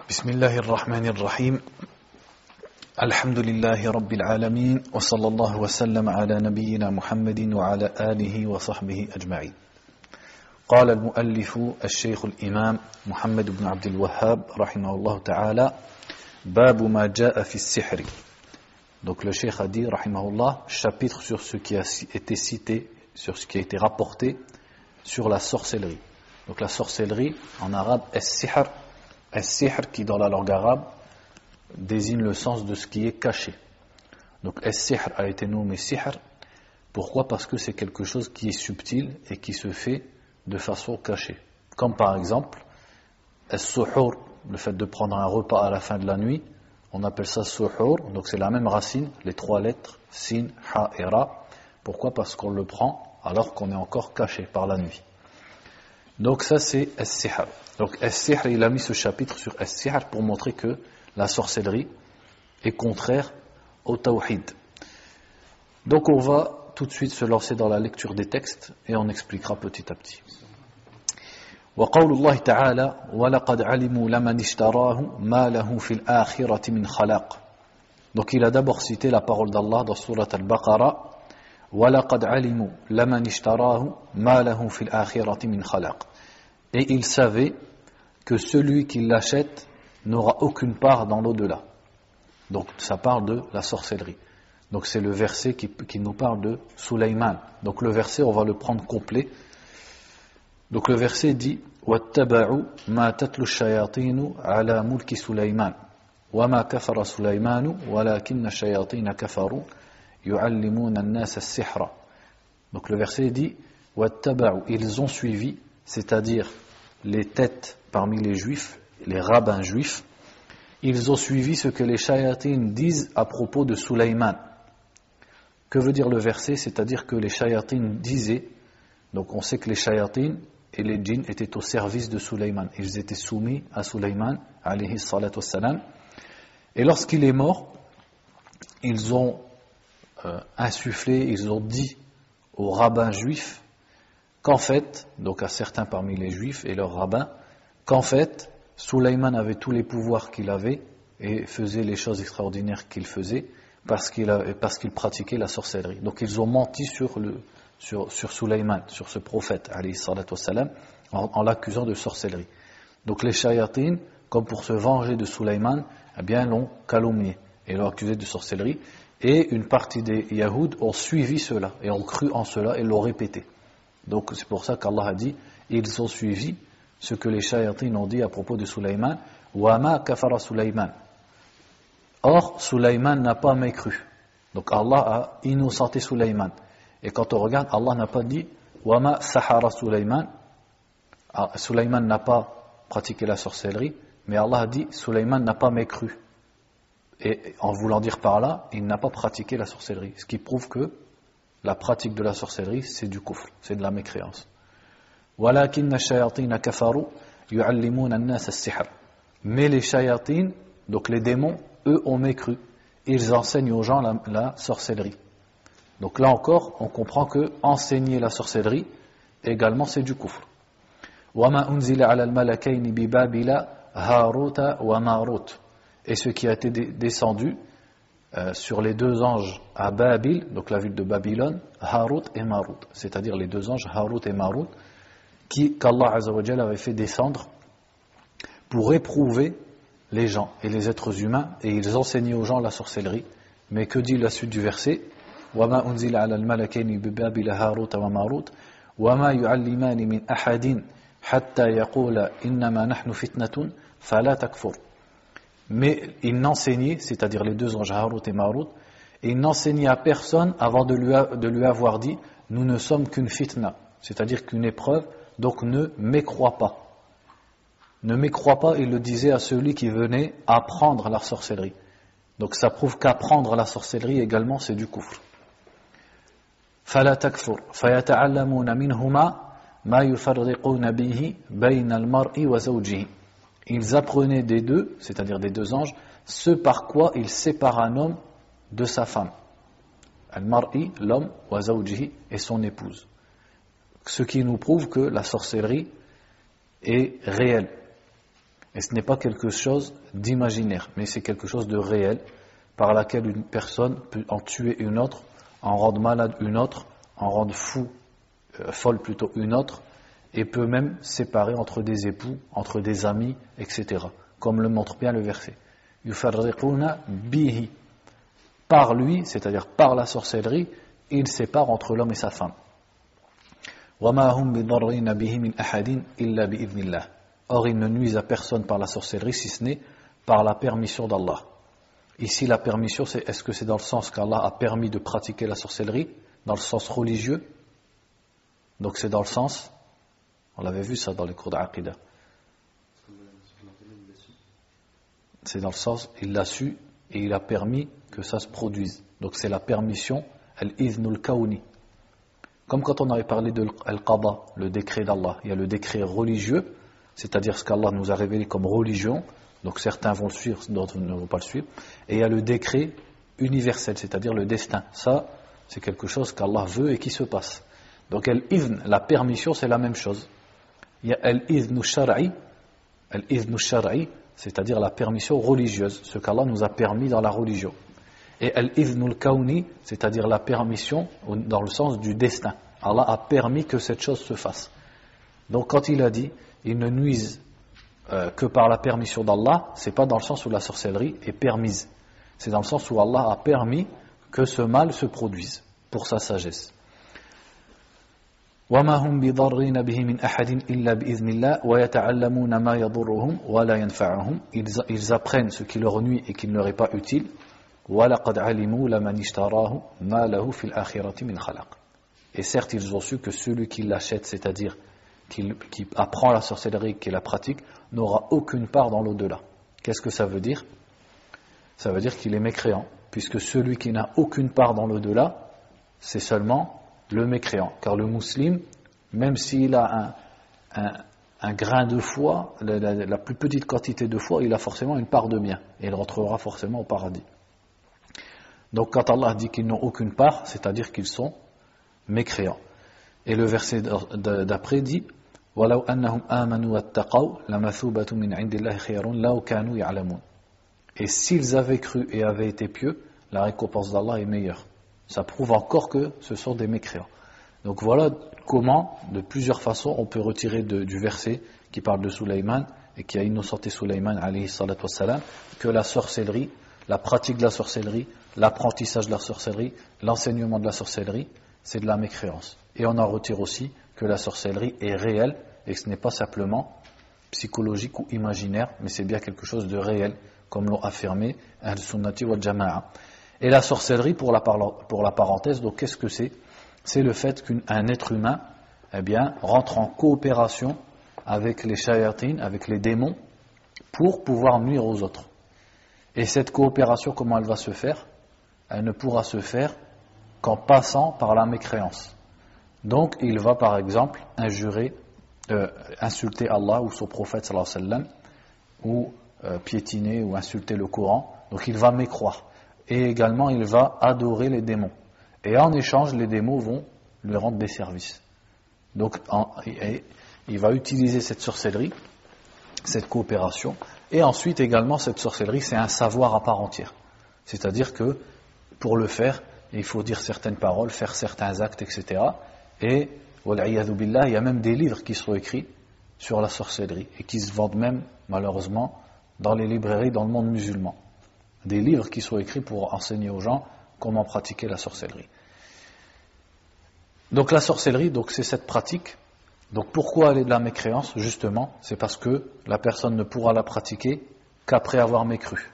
بسم الله الرحمن الرحيم الحمد لله رب العالمين وصلى الله وسلم على نبينا محمد وعلى آله وصحبه أجمعين. قال المؤلف الشيخ الإمام محمد بن عبد الوهاب رحمه الله تعالى باب ما جاء في السحر. Donc le cheikh a dit rahimahullah, chapitre sur ce qui a été cité, sur ce qui a été rapporté sur la sorcellerie. Donc la sorcellerie en arabe es-sihr, es-sihr qui dans la langue arabe désigne le sens de ce qui est caché. Donc es-sihr a été nommé sihr. Pourquoi? Parce que c'est quelque chose qui est subtil et qui se fait de façon cachée. Comme par exemple es-suhur, le fait de prendre un repas à la fin de la nuit, on appelle ça suhur. Donc c'est la même racine, les trois lettres sin, ha et ra. Pourquoi? Parce qu'on le prend alors qu'on est encore caché par la nuit. Donc ça c'est es-sihr. Donc es-sihr, il a mis ce chapitre sur es-sihr pour montrer que la sorcellerie est contraire au tawhid. Donc on va tout de suite se lancer dans la lecture des textes et on expliquera petit à petit. وقول الله تعالى وَلَقَدْ عَلِمُوا لَمَنِ اشْتَرَاهُ مَا لَهُ فِي الْآخِرَةِ مِنْ خَلَاقٍ. Donc il a d'abord cité la parole d'Allah dans Surat Al-Baqarah وَلَقَدْ عَلِمُوا لَمَنِ اشْتَرَاهُ مَا لَهُ فِي الْآخِرَةِ مِنْ خَلَاقٍ. Et il savait que celui qui l'achète n'aura aucune part dans l'au-delà. Donc ça parle de la sorcellerie. Donc c'est le verset qui nous parle de Sulaiman. Donc le verset, on va le prendre complet. Donc le verset dit وَاتَّبَعُوا مَا تَتْلُو الشَّيَاطِينُ عَلَى مُلْكِ سُلَيْمَانَ وَمَا كَفَرَ سُلَيْمَانُ وَلَكِنَّ الشَّيَاطِينَ كَفَرُوا يُعَلِّمُونَ النَّاسَ السِّحْرَ. Donc le verset dit وَاتَّبَعُوا, ils ont suivi, c'est-à-dire les têtes parmi les juifs, les rabbins juifs, ils ont suivi ce que les shayatines disent à propos de Sulaiman. Que veut dire le verset? C'est-à-dire que les shayatines disaient, donc on sait que les shayatines et les djinns étaient au service de Sulaiman, ils étaient soumis à Sulaiman alayhi salatu wassalam, et lorsqu'il est mort, ils ont insufflé, ils ont dit aux rabbins juifs qu'en fait, donc à certains parmi les juifs et leurs rabbins, qu'en fait, Sulaiman avait tous les pouvoirs qu'il avait et faisait les choses extraordinaires qu'il faisait parce qu'il pratiquait la sorcellerie. Donc ils ont menti sur Sulaiman, sur ce prophète, alayhi salatu wassalam, en l'accusant de sorcellerie. Donc les shayatines, comme pour se venger de Sulaiman, eh bien l'ont calomnié et l'ont accusé de sorcellerie. Et une partie des Yahouds ont suivi cela et ont cru en cela et l'ont répété. Donc c'est pour ça qu'Allah a dit, ils ont suivi ce que les shayatines ont dit à propos de Sulaiman, وَمَا كَفَرَ سُلَيْمَانَ. Or, Sulaiman n'a pas mécru. Donc Allah a innocenté Sulaiman. Et quand on regarde, Allah n'a pas dit وَمَا سَحَرَ سُلَيْمَانَ. Sulaiman n'a pas pratiqué la sorcellerie, mais Allah a dit Sulaiman n'a pas mécru. Et en voulant dire par là, il n'a pas pratiqué la sorcellerie. Ce qui prouve que la pratique de la sorcellerie, c'est du kufr, c'est de la mécréance. وَلَكِنَّ الشَّيَاطِينَ كَفَرُوا يُعَلِّمُونَ النَّاسَ السِّحْرَ. Mais les shayatines, donc les démons, eux ont mécru. Ils enseignent aux gens la sorcellerie. Donc là encore, on comprend que enseigner la sorcellerie, également c'est du kufr. وَمَا أُنزِلَ عَلَى الْمَلَكَيْنِ بِبَابِلَ هَارُوتَ وَمَارُوتَ. Et ce qui a été descendu sur les deux anges à Babil, donc la ville de Babylone, Harut et Marut, c'est-à-dire les deux anges Harut et Marut, qu'Allah Azza wa Jalla avait fait descendre pour éprouver les gens et les êtres humains, et ils enseignaient aux gens la sorcellerie. Mais que dit la suite du verset? وَمَا أُنزِلَ عَلَى الْمَلَكَيْنِ بِبَابِلَ هَارُوتَ وَمَارُوتَ وَمَا يُعَلِّمَانِ مِنْ أَحَدٍ حَتَّى يَقُولَ إِنَّمَا نَحْنُ فِتْنَةٌ فَلَا تَكْفُرْ. Mais ils n'enseignaient, c'est-à-dire les deux anges Harut et Marut, ils n'enseignaient à personne avant de lui avoir dit nous ne sommes qu'une fitna, c'est-à-dire qu'une épreuve, donc ne mécrois pas. Ne mécrois pas, il le disait à celui qui venait apprendre la sorcellerie. Donc ça prouve qu'apprendre la sorcellerie également c'est du kufr. فَلَا تَكْفُرْ فَيَتَعَلَّمُونَ مِنْهُمَا مَا يُفَرِّقُونَ بِهِ بَيْنَ الْمَرْءِ وَزَوْجِهِ. Ils apprenaient des deux, c'est-à-dire des deux anges, ce par quoi ils séparent un homme de sa femme. Al-mar'i, l'homme, wa zawjihi, et son épouse. Ce qui nous prouve que la sorcellerie est réelle. Et ce n'est pas quelque chose d'imaginaire, mais c'est quelque chose de réel, par laquelle une personne peut en tuer une autre, en rendre malade une autre, en rendre folle plutôt une autre, et peut même séparer entre des époux, entre des amis, etc. Comme le montre bien le verset. Yufarriquna bihi. Par lui, c'est-à-dire par la sorcellerie, il sépare entre l'homme et sa femme. وَمَا هُمْ بِضَرِّينَ بِهِ مِنْ أَحَدٍ إِلَّا بِإِذْنِ اللَّهِ. Or, ils ne nuisent à personne par la sorcellerie, si ce n'est par la permission d'Allah. Ici, la permission, est-ce que c'est dans le sens qu'Allah a permis de pratiquer la sorcellerie, dans le sens religieux? Donc c'est dans le sens, on l'avait vu ça dans les cours d'Aqidah. C'est dans le sens, il l'a su et il a permis que ça se produise. Donc c'est la permission, al-idhnul kawni. Comme quand on avait parlé de al-qada, le décret d'Allah. Il y a le décret religieux, c'est-à-dire ce qu'Allah nous a révélé comme religion. Donc certains vont le suivre, d'autres ne vont pas le suivre. Et il y a le décret universel, c'est-à-dire le destin. Ça, c'est quelque chose qu'Allah veut et qui se passe. Donc al-idhn, la permission, c'est la même chose. Il y a al-idhnu shar'i, c'est-à-dire la permission religieuse, ce qu'Allah nous a permis dans la religion. Et al-idhnul kawni, c'est-à-dire la permission dans le sens du destin. Allah a permis que cette chose se fasse. Donc quand il a dit, ils ne nuisent que par la permission d'Allah, c'est pas dans le sens où la sorcellerie est permise. C'est dans le sens où Allah a permis que ce mal se produise, pour sa sagesse. وَمَا هُمْ بِضَرِّينَ بِهِ مِنْ أَحَدٍ إِلَّا بِإِذْنِ اللَّهِ وَيَتَعَلَّمُونَ مَا يَضُرُّهُمْ وَلَا يَنْفَعُهُمْ. Ils apprennent ce qui leur nuit et qui ne leur est pas utile. وَلَقَدْ عَلِمُوا لَمَنِ اشْتَرَاهُ مَا لَهُ فِي الْآخِرَةِ مِنْ خَلَقٍ. Et certes, ils ont su que celui qui l'achète, c'est-à-dire qui apprend la sorcellerie, qui la pratique, n'aura aucune part dans l'au-delà. Qu'est-ce que ça veut dire? Ça veut dire qu'il est mécréant, puisque celui qui n'a aucune part dans l'au-delà, c'est seulement le mécréant. Car le musulman, même s'il a un grain de foi, la plus petite quantité de foi, il a forcément une part de bien, et il rentrera forcément au paradis. Donc quand Allah dit qu'ils n'ont aucune part, c'est-à-dire qu'ils sont mécréants. Et le verset d'après dit وَلَوْ أَنَّهُمْ آمَنُوا وَاتَّقَوْا لَمَثُوبَةٌ مِنْ عِنْدِ اللَّهِ خَيْرٌ لَوْ كَانُوا يَعْلَمُونَ. Et s'ils avaient cru et avaient été pieux, la récompense d'Allah est meilleure. Ça prouve encore que ce sont des mécréants. Donc voilà comment, de plusieurs façons, on peut retirer du verset qui parle de Sulayman et qui a innocenté Sulayman alayhi salatu wassalam, que la sorcellerie, la pratique de la sorcellerie, l'apprentissage de la sorcellerie, l'enseignement de la sorcellerie, c'est de la mécréance. Et on en retire aussi que la sorcellerie est réelle et que ce n'est pas simplement psychologique ou imaginaire, mais c'est bien quelque chose de réel, comme l'ont affirmé Ahl-Sunnati wal Jama'a. Et la sorcellerie, pour la parenthèse, donc qu'est-ce que c'est? C'est le fait qu'un être humain, eh bien, rentre en coopération avec les shayatines, avec les démons, pour pouvoir nuire aux autres. Et cette coopération, comment elle va se faire? Elle ne pourra se faire qu'en passant par la mécréance. Donc, il va par exemple insulter Allah ou son prophète sallallahu alayhi wa sallam, ou piétiner ou insulter le Coran. Donc, il va mécroire. Et également, il va adorer les démons. Et en échange, les démons vont lui rendre des services. Donc, il va utiliser cette sorcellerie, cette coopération. Et ensuite, également, cette sorcellerie, c'est un savoir à part entière. C'est-à-dire que, pour le faire, il faut dire certaines paroles, faire certains actes, etc. Et, wal'iyadhu billah, il y a même des livres qui sont écrits sur la sorcellerie et qui se vendent même, malheureusement, dans les librairies dans le monde musulman. Des livres qui sont écrits pour enseigner aux gens comment pratiquer la sorcellerie. Donc la sorcellerie, donc c'est cette pratique. Donc pourquoi elle est de la mécréance? Justement, c'est parce que la personne ne pourra la pratiquer qu'après avoir mécru.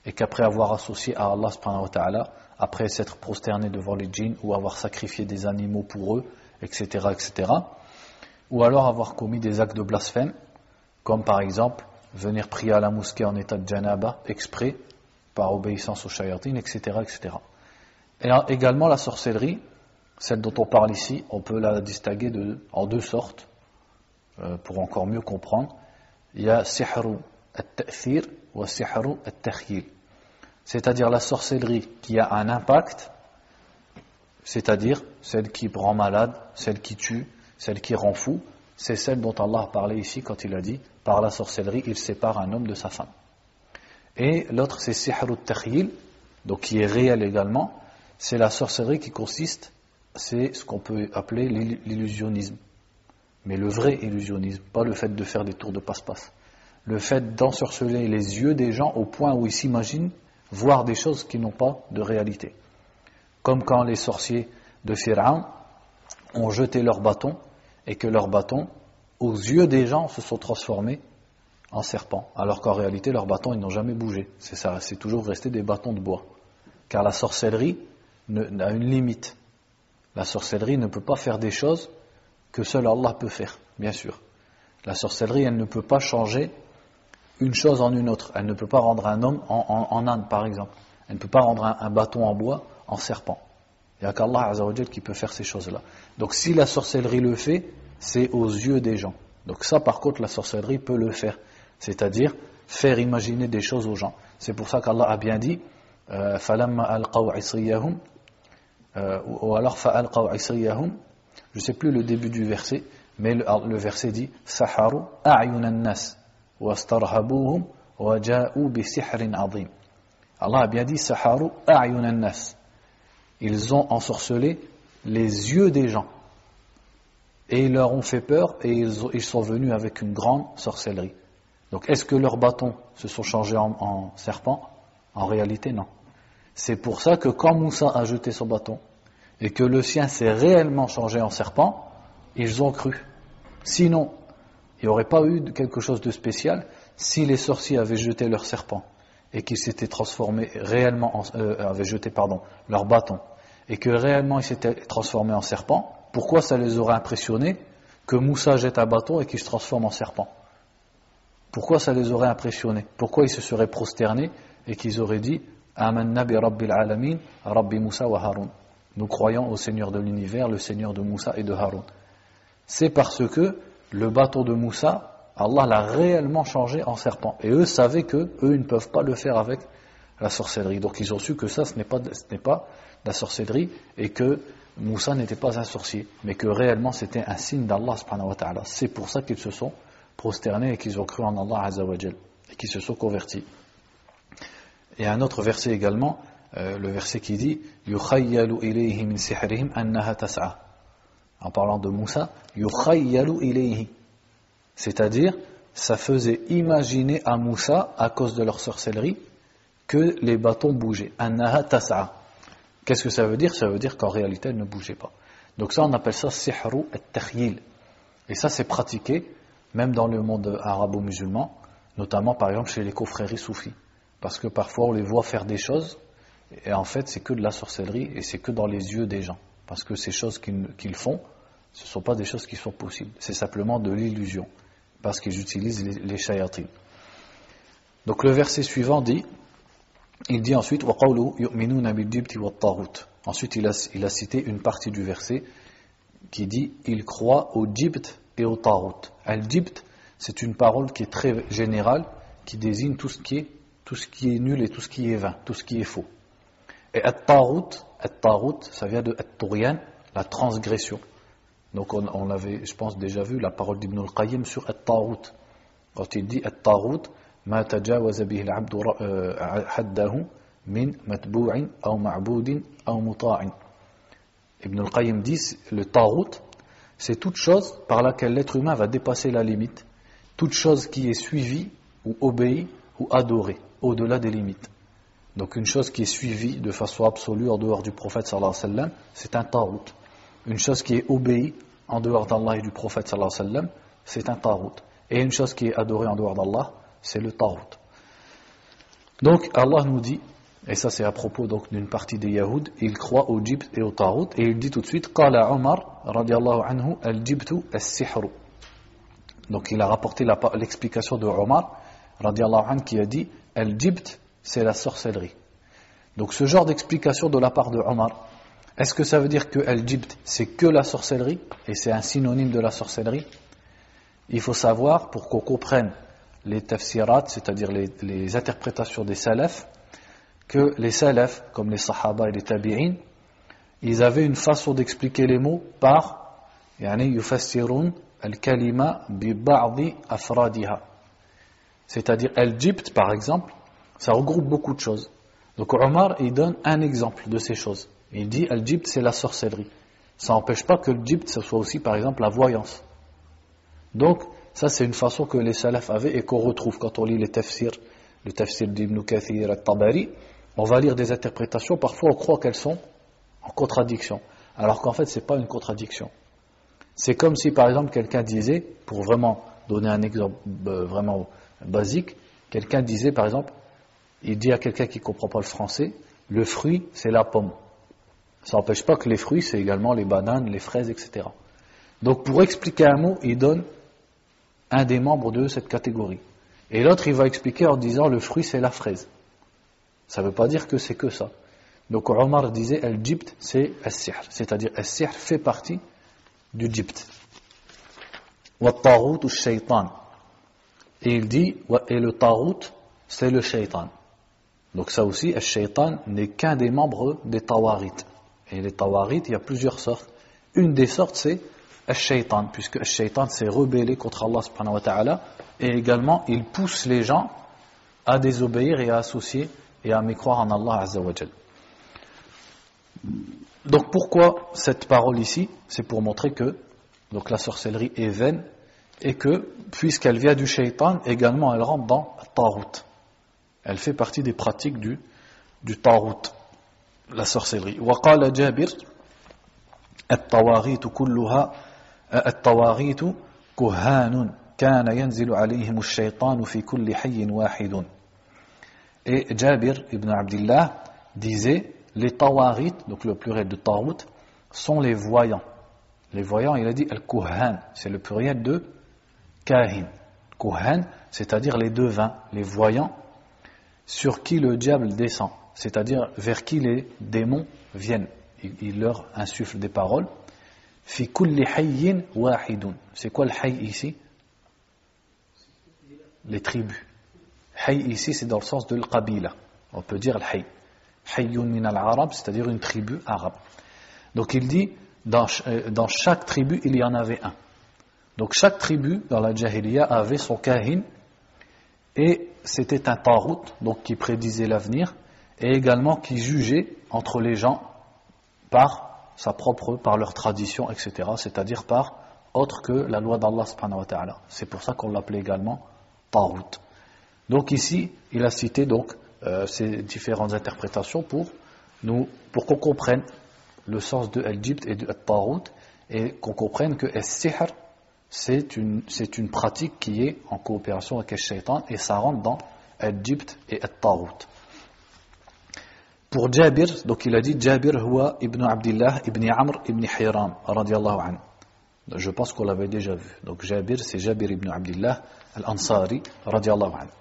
Et qu'après avoir associé à Allah subhanahu wa ta'ala, après s'être prosterné devant les djinns ou avoir sacrifié des animaux pour eux, etc., etc. Ou alors avoir commis des actes de blasphème, comme par exemple venir prier à la mosquée en état de janaba, exprès, par obéissance aux shayatines, etc., etc. Et également la sorcellerie, celle dont on parle ici, on peut la distinguer en deux sortes, pour encore mieux comprendre. Il y a sihru at-ta'thir ou sihru at-takhyil. C'est-à-dire la sorcellerie qui a un impact, c'est-à-dire celle qui rend malade, celle qui tue, celle qui rend fou, c'est celle dont Allah a parlé ici quand il a dit par la sorcellerie, il sépare un homme de sa femme. Et l'autre, c'est sihr al-takhyil, donc qui est réel également. C'est la sorcellerie qui consiste, c'est ce qu'on peut appeler l'illusionnisme. Mais le vrai illusionnisme, pas le fait de faire des tours de passe-passe. Le fait d'ensorceler les yeux des gens au point où ils s'imaginent voir des choses qui n'ont pas de réalité. Comme quand les sorciers de Pharaon ont jeté leurs bâtons et que leurs bâtons, aux yeux des gens, se sont transformés en serpents. Alors qu'en réalité, leurs bâtons, ils n'ont jamais bougé. C'est toujours resté des bâtons de bois. Car la sorcellerie a une limite. La sorcellerie ne peut pas faire des choses que seul Allah peut faire, bien sûr. La sorcellerie, elle ne peut pas changer une chose en une autre. Elle ne peut pas rendre un homme en âne, par exemple. Elle ne peut pas rendre un bâton en bois en serpent. Il n'y a qu'Allah Azza wa Jal qui peut faire ces choses-là. Donc si la sorcellerie le fait, c'est aux yeux des gens. Donc ça, par contre, la sorcellerie peut le faire. C'est-à-dire faire imaginer des choses aux gens. C'est pour ça qu'Allah a bien dit فَلَمَّا أَلْقَوْا عِصْرِيَّهُمْ ou alors فَأَلْقَوْا عِصْرِيَّهُمْ. Je ne sais plus le début du verset, mais le verset dit سَحَرُوا أَعْيُنَ النَّاسِ وَاسْتَرْهَبُوهُمْ وَجَاءُوا بِسِحْرٍ عَظِيمٍ. Allah a bien dit سَحَرُوا أَعْيُنَ النَّاسِ. Ils ont ensorcelé les yeux des gens et ils leur ont fait peur et ils sont venus avec une grande sorcellerie. Donc est-ce que leurs bâtons se sont changés en serpents? En réalité non. C'est pour ça que quand Moussa a jeté son bâton et que le sien s'est réellement changé en serpent, ils ont cru. Sinon, il n'y aurait pas eu quelque chose de spécial si les sorciers avaient jeté leur serpent et qu'ils s'étaient transformés réellement avaient jeté leur bâton et que réellement ils s'étaient transformés en serpent. Pourquoi ça les aurait impressionnés que Moussa jette un bâton et qu'il se transforme en serpent? Pourquoi ça les aurait impressionnés? Pourquoi ils se seraient prosternés et qu'ils auraient dit Amanna bi Rabbil Alamin, Rabbi Moussa wa Haroun. Nous croyons au Seigneur de l'univers, le Seigneur de Moussa et de Haroun. C'est parce que le bâton de Moussa, Allah l'a réellement changé en serpent. Et eux savaient que eux ne peuvent pas le faire avec la sorcellerie. Donc ils ont su que ça, ce n'est pas la sorcellerie et que Moussa n'était pas un sorcier, mais que réellement c'était un signe d'Allah subhanahu wa ta'ala. C'est pour ça qu'ils se sont prosternés et qu'ils ont cru en Allah azza wa jal et qu'ils se sont convertis. Et un autre verset également, le verset qui dit yukhayyalu ilayhi min sihrihim annaha tas'a. En parlant de Moussa, yukhayyalu ilayhi, c'est-à-dire ça faisait imaginer à Moussa à cause de leur sorcellerie que les bâtons bougeaient. Annaha tas'a. Qu'est-ce que ça veut dire? Ça veut dire qu'en réalité, elle ne bougeait pas. Donc ça, on appelle ça sihru at-takhyil. Et ça, c'est pratiqué même dans le monde arabo-musulman, notamment par exemple chez les confréries soufis. Parce que parfois, on les voit faire des choses, et en fait, c'est que de la sorcellerie, et c'est que dans les yeux des gens. Parce que ces choses qu'ils font, ce ne sont pas des choses qui sont possibles. C'est simplement de l'illusion, parce qu'ils utilisent les shayatin. Donc le verset suivant dit, il dit ensuite وَقَوْلُهُ يُؤْمِنُونَ بِالْجِبْتِ وَالطَّاغُوتِ. Ensuite il a cité une partie du verset qui dit ils croient au jibt et au tarout. Al-jibt, c'est une parole qui est très générale, qui désigne tout ce qui est nul et tout ce qui est vain, tout ce qui est faux. Et at-tarout, ça vient de at-tughyan, la transgression. Donc on avait, je pense, déjà vu la parole d'Ibn al-Qayyim sur at-tarout. Quand il dit at-tarout, ما تجاوز به العبد حده من متبوع أو معبود أو مطاع. Ibn al-Qayyim dit le tarout, c'est toute chose par laquelle l'être humain va dépasser la limite, toute chose qui est suivie ou obéie ou adorée au-delà des limites. Donc une chose qui est suivie de façon absolue en dehors du prophète sallallahu alayhi wa sallam, c'est un tarout. Une chose qui est obéie en dehors d'Allah et du prophète sallallahu alayhi wa sallam, c'est un tarout. Et une chose qui est adorée en dehors d'Allah, c'est le tarout. Donc Allah nous dit, et ça c'est à propos donc d'une partie des Yahoud, ils croient au jibt et au tarout, et il dit tout de suite Qala Omar radiyallahu anhu al-jibtu as-sihru. Donc il a rapporté l'explication de Omar radiyallahu anhu qui a dit al-jibt c'est la sorcellerie. Donc ce genre d'explication de la part de Omar, est-ce que ça veut dire que al-jibt c'est que la sorcellerie et c'est un synonyme de la sorcellerie? Il faut savoir, pour qu'on comprenne les tafsirat, c'est-à-dire les interprétations des salafs, que les salafs, comme les sahaba et les tabi'in, ils avaient une façon d'expliquer les mots par yani yufassirun al-kalima bi ba'di afradiha. C'est-à-dire al-jibt par exemple, ça regroupe beaucoup de choses. Donc Omar, il donne un exemple de ces choses. Il dit al-jibt c'est la sorcellerie. Ça n'empêche pas que le jibt ce soit aussi par exemple la voyance. Donc ça c'est une façon que les salafs avaient et qu'on retrouve quand on lit les tafsirs, le tafsir d'Ibn Kathir, al-Tabari. On va lire des interprétations, parfois on croit qu'elles sont en contradiction, alors qu'en fait c'est pas une contradiction. C'est comme si par exemple quelqu'un disait, pour vraiment donner un exemple vraiment basique, quelqu'un disait par exemple, il dit à quelqu'un qui ne comprend pas le français, le fruit c'est la pomme. Ça n'empêche pas que les fruits c'est également les bananes, les fraises, etc. Donc pour expliquer un mot, il donne un des membres de cette catégorie. Et l'autre il va expliquer en disant le fruit c'est la fraise. Ça ne veut pas dire que c'est que ça. Donc Omar disait al-jibt c'est al-sihr, c'est-à-dire al-sihr fait partie du jibt. Wa tarout ou shaytan. Et il dit, et le tarout c'est le shaytan. Donc ça aussi, le shaytan n'est qu'un des membres des tawarites. Et les tawarites, il y a plusieurs sortes. Une des sortes c'est le shaytan, puisque le shaytan s'est rebellé contre Allah subhanahu wa ta'ala, et également il pousse les gens à désobéir et à associer et à mécroire en Allah azza wa jal. Donc pourquoi cette parole ici? C'est pour montrer que donc la sorcellerie est vaine et que puisqu'elle vient du shaytan, également elle rentre dans le tarout. Elle fait partie des pratiques du tarout, la sorcellerie. وقال جابر الطواغيت كلها الطواغيت كهان كان ينزل عليهم الشيطان في كل حي واحد. Et Jabir ibn Abdillah disait les tawarit, donc le pluriel de tarout, sont les voyants. Les voyants, il a dit al-kuhan, c'est le pluriel de kahin. Kuhan, c'est-à-dire les devins, les voyants, sur qui le diable descend, c'est-à-dire vers qui les démons viennent. Il leur insuffle des paroles. Fi kulli hayyin wahidun. C'est quoi le hayy ici? Les tribus. Hayy ici, c'est dans le sens de l'qabila. On peut dire al-hayy. Hayyun min al-arab, c'est-à-dire une tribu arabe. Donc il dit, dans chaque tribu, il y en avait un. Donc chaque tribu, dans la Jahiliya, avait son kahin, et c'était un tarout, donc qui prédisait l'avenir, et également qui jugeait entre les gens par leur tradition, etc., c'est-à-dire par autre que la loi d'Allah subhanahu wa ta'ala. C'est pour ça qu'on l'appelait également tarout. Donc ici, il a cité donc ces différentes interprétations pour qu'on comprenne le sens de al-jibt et de al-tarout, et qu'on comprenne que al-sihr c'est une pratique qui est en coopération avec le shaitan, et ça rentre dans al-jibt et al-tarout. Pour Jabir, donc il a dit Jabir huwa ibn Abdillah ibn Amr ibn Hiram radiyallahu anhu. Je pense qu'on l'avait déjà vu. Donc Jabir c'est Jabir ibn Abdillah al-Ansari radiyallahu anhu.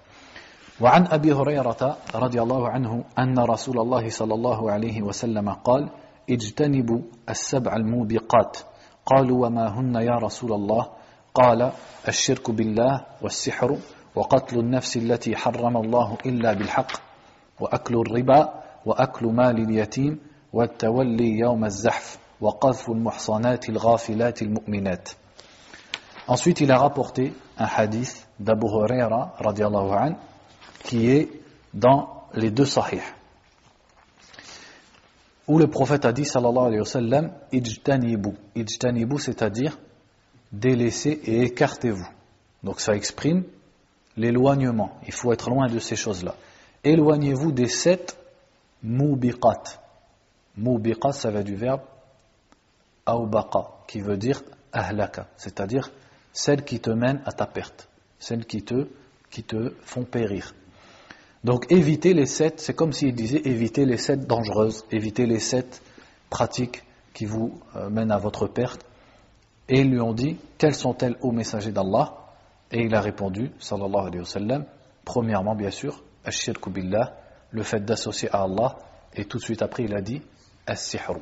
وعن أبي هريرة رضي الله عنه أن رسول الله صلى الله عليه وسلم قال اجتنبوا السبع الموبقات قالوا وما هن يا رسول الله قال الشرك بالله والسحر وقتل النفس التي حرم الله إلا بالحق وأكل الربا وأكل مال اليتيم والتولي يوم الزحف وقذف المحصنات الغافلات المؤمنات. Ensuite il a rapporté un hadith d'Abu Huraira radiallahu anhu qui est dans les deux sahih, où le prophète a dit sallallahu alayhi wa sallam ijtanibu, c'est-à-dire délaissez et écartez-vous. Donc ça exprime l'éloignement, il faut être loin de ces choses-là. Éloignez-vous des 7 mubiqat. Mubiqat, ça vient du verbe awbaqa, qui veut dire ahlaka, c'est-à-dire celles qui te mènent à ta perte, celles qui te font périr. Donc évitez les 7, c'est comme s'il disait évitez les 7 dangereuses, évitez les 7 pratiques qui vous mènent à votre perte. Et ils lui ont dit, quelles sont-elles ô messager d'Allah? Et il a répondu, sallallahu alayhi wa sallam, premièrement bien sûr, ash-shirku billah, le fait d'associer à Allah, et tout de suite après il a dit, as-sihr.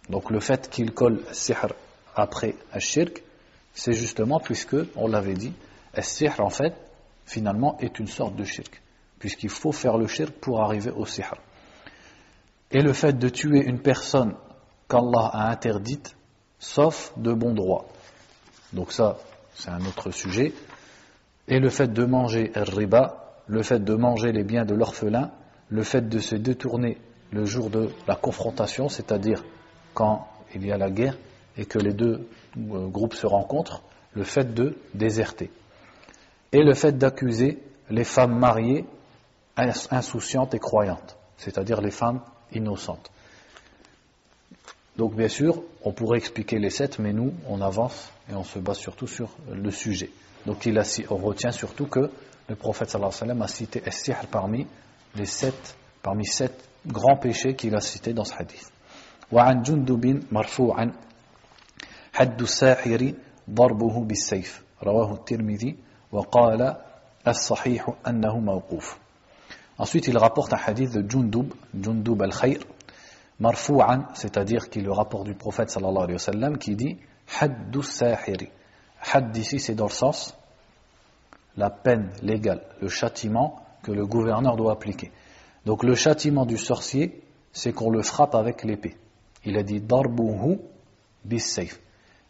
Donc le fait qu'il colle as-sihr après ash-shirk, c'est justement puisque, on l'avait dit, as-sihr en fait, finalement est une sorte de shirk, puisqu'il faut faire le shirk pour arriver au sihr. Et le fait de tuer une personne qu'Allah a interdite, sauf de bon droit. Donc ça, c'est un autre sujet. et le fait de manger riba, le fait de manger les biens de l'orphelin, le fait de se détourner le jour de la confrontation, c'est-à-dire quand il y a la guerre et que les deux groupes se rencontrent, le fait de déserter. Et le fait d'accuser les femmes mariées insouciantes et croyantes, c'est-à-dire les femmes innocentes. Donc bien sûr, on pourrait expliquer les 7, mais nous, on avance et on se base surtout sur le sujet. Donc on retient surtout que le prophète sallallahu alayhi wa sallam a cité as-sihr parmi 7 grands péchés qu'il a cités dans ce hadith. وعن جندب مرفوعا حد الساحر ضربه بالسيف رواه الترمذي وقال الصحيح أنه موقوف. Ensuite, il rapporte un hadith de Jundub al-Khayr, marfou'an, c'est-à-dire qui est le rapport du prophète sallallahu alayhi wa sallam, qui dit Haddu sahiri. Hadd ici, c'est dans le sens la peine légale, le châtiment que le gouverneur doit appliquer. Donc le châtiment du sorcier, c'est qu'on le frappe avec l'épée. Il a dit darbuhu bis sayf.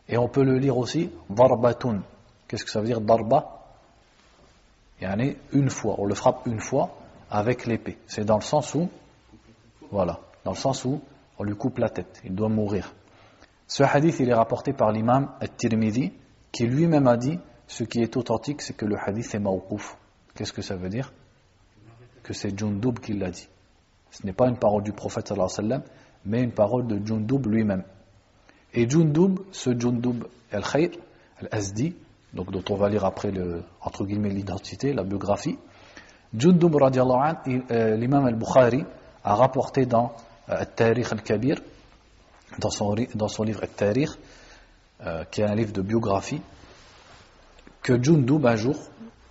Et on peut le lire aussi darbatun. Qu'est-ce que ça veut dire darba? Yani une fois, on le frappe une fois avec l'épée. C'est dans le sens où, voilà, dans le sens où on lui coupe la tête, il doit mourir. Ce hadith, il est rapporté par l'imam At-Tirmidhi, qui lui-même a dit, ce qui est authentique, c'est que le hadith est mawqouf. Qu'est-ce que ça veut dire? Que c'est Jundub qui l'a dit. Ce n'est pas une parole du prophète sallallahu alayhi wa sallam, mais une parole de Jundub lui-même. Et Jundub, ce Jundub al-Khayr, al-Azdi, donc dont on va lire après entre guillemets l'identité, la biographie, Jundub radiallahu anhu, l'imam al-Bukhari a rapporté dans Al-Tarikh al-Kabir, dans son livre Al-Tarikh, qui est un livre de biographie, que Jundub un jour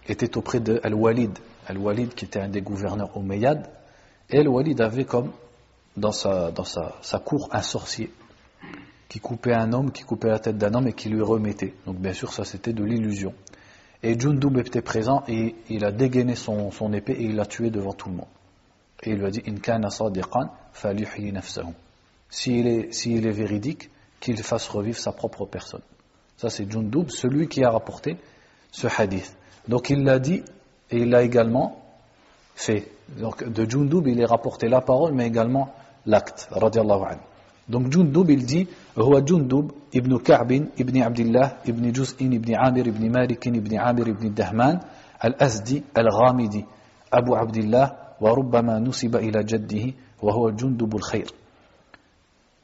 était auprès de Al-Walid, Al-Walid qui était un des gouverneurs omeyyades, et Al-Walid avait comme dans sa cour un sorcier qui coupait la tête d'un homme et qui lui remettait. Donc bien sûr ça c'était de l'illusion. Et Jundub était présent et il a dégainé son épée et il l'a tué devant tout le monde. Et il lui a dit In kana sadiqan falyuhyi nafsahu. S'il est véridique, qu'il fasse revivre sa propre personne. Ça c'est Jundub, celui qui a rapporté ce hadith. Donc il l'a dit et il l'a également fait. Donc de Jundub il est rapporté la parole mais également l'acte radiyallahu anhu. Donc Jundub il dit هو جندب ابن كعب ابن عبد الله ابن جزء ابن عامر ابن مالك ابن عامر ابن الدهمان الأزدي الغامدي أبو عبد الله وربما نسب إلى جده وهو جندب الخير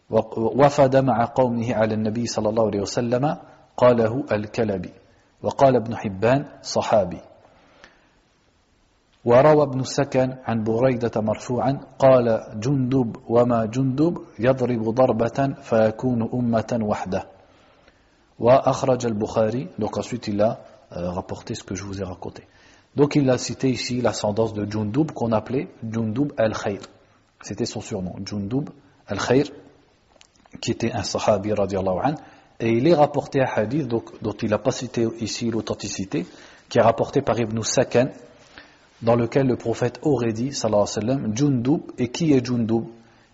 وفد مع قومه على النبي صلى الله عليه وسلم قاله الكلبي وقال ابن حبان صحابي وروى ابن السكن عن بريدة مرفوعا قال جندب وما جندب يضرب ضربة فيكون أمة وحده وأخرج البخاري. Donc ensuite il a rapporté ce que je vous ai raconté. Donc il a cité ici l'ascendance de Jundub qu'on appelait Jundub al-Khayr. C'était son surnom, Jundub al-Khayr, qui était un sahabi radiallahu anhu. Et il est rapporté un hadith dont il n'a pas cité ici l'authenticité, qui est rapporté par Ibn Sakan, dans lequel le prophète aurait dit, sallallahu alayhi wa sallam, Jundub, et qui est Jundub?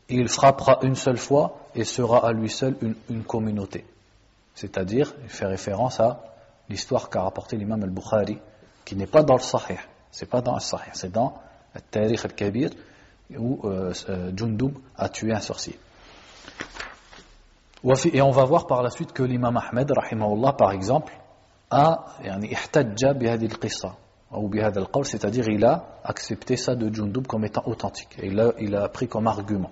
Il frappera une seule fois et sera à lui seul une communauté. C'est-à-dire, il fait référence à l'histoire qu'a rapporté l'imam al-Bukhari, qui n'est pas dans le Sahih, c'est pas dans le Sahih, c'est dans le Tarikh al-Kabir, où Jundub a tué un sorcier. Et on va voir par la suite que l'imam Ahmed, rahimahullah, par exemple, a ihtajja bihadi al-qissa, ou bihad al-qawl, c'est-à-dire il a accepté ça de Jundub comme étant authentique et il a pris comme argument.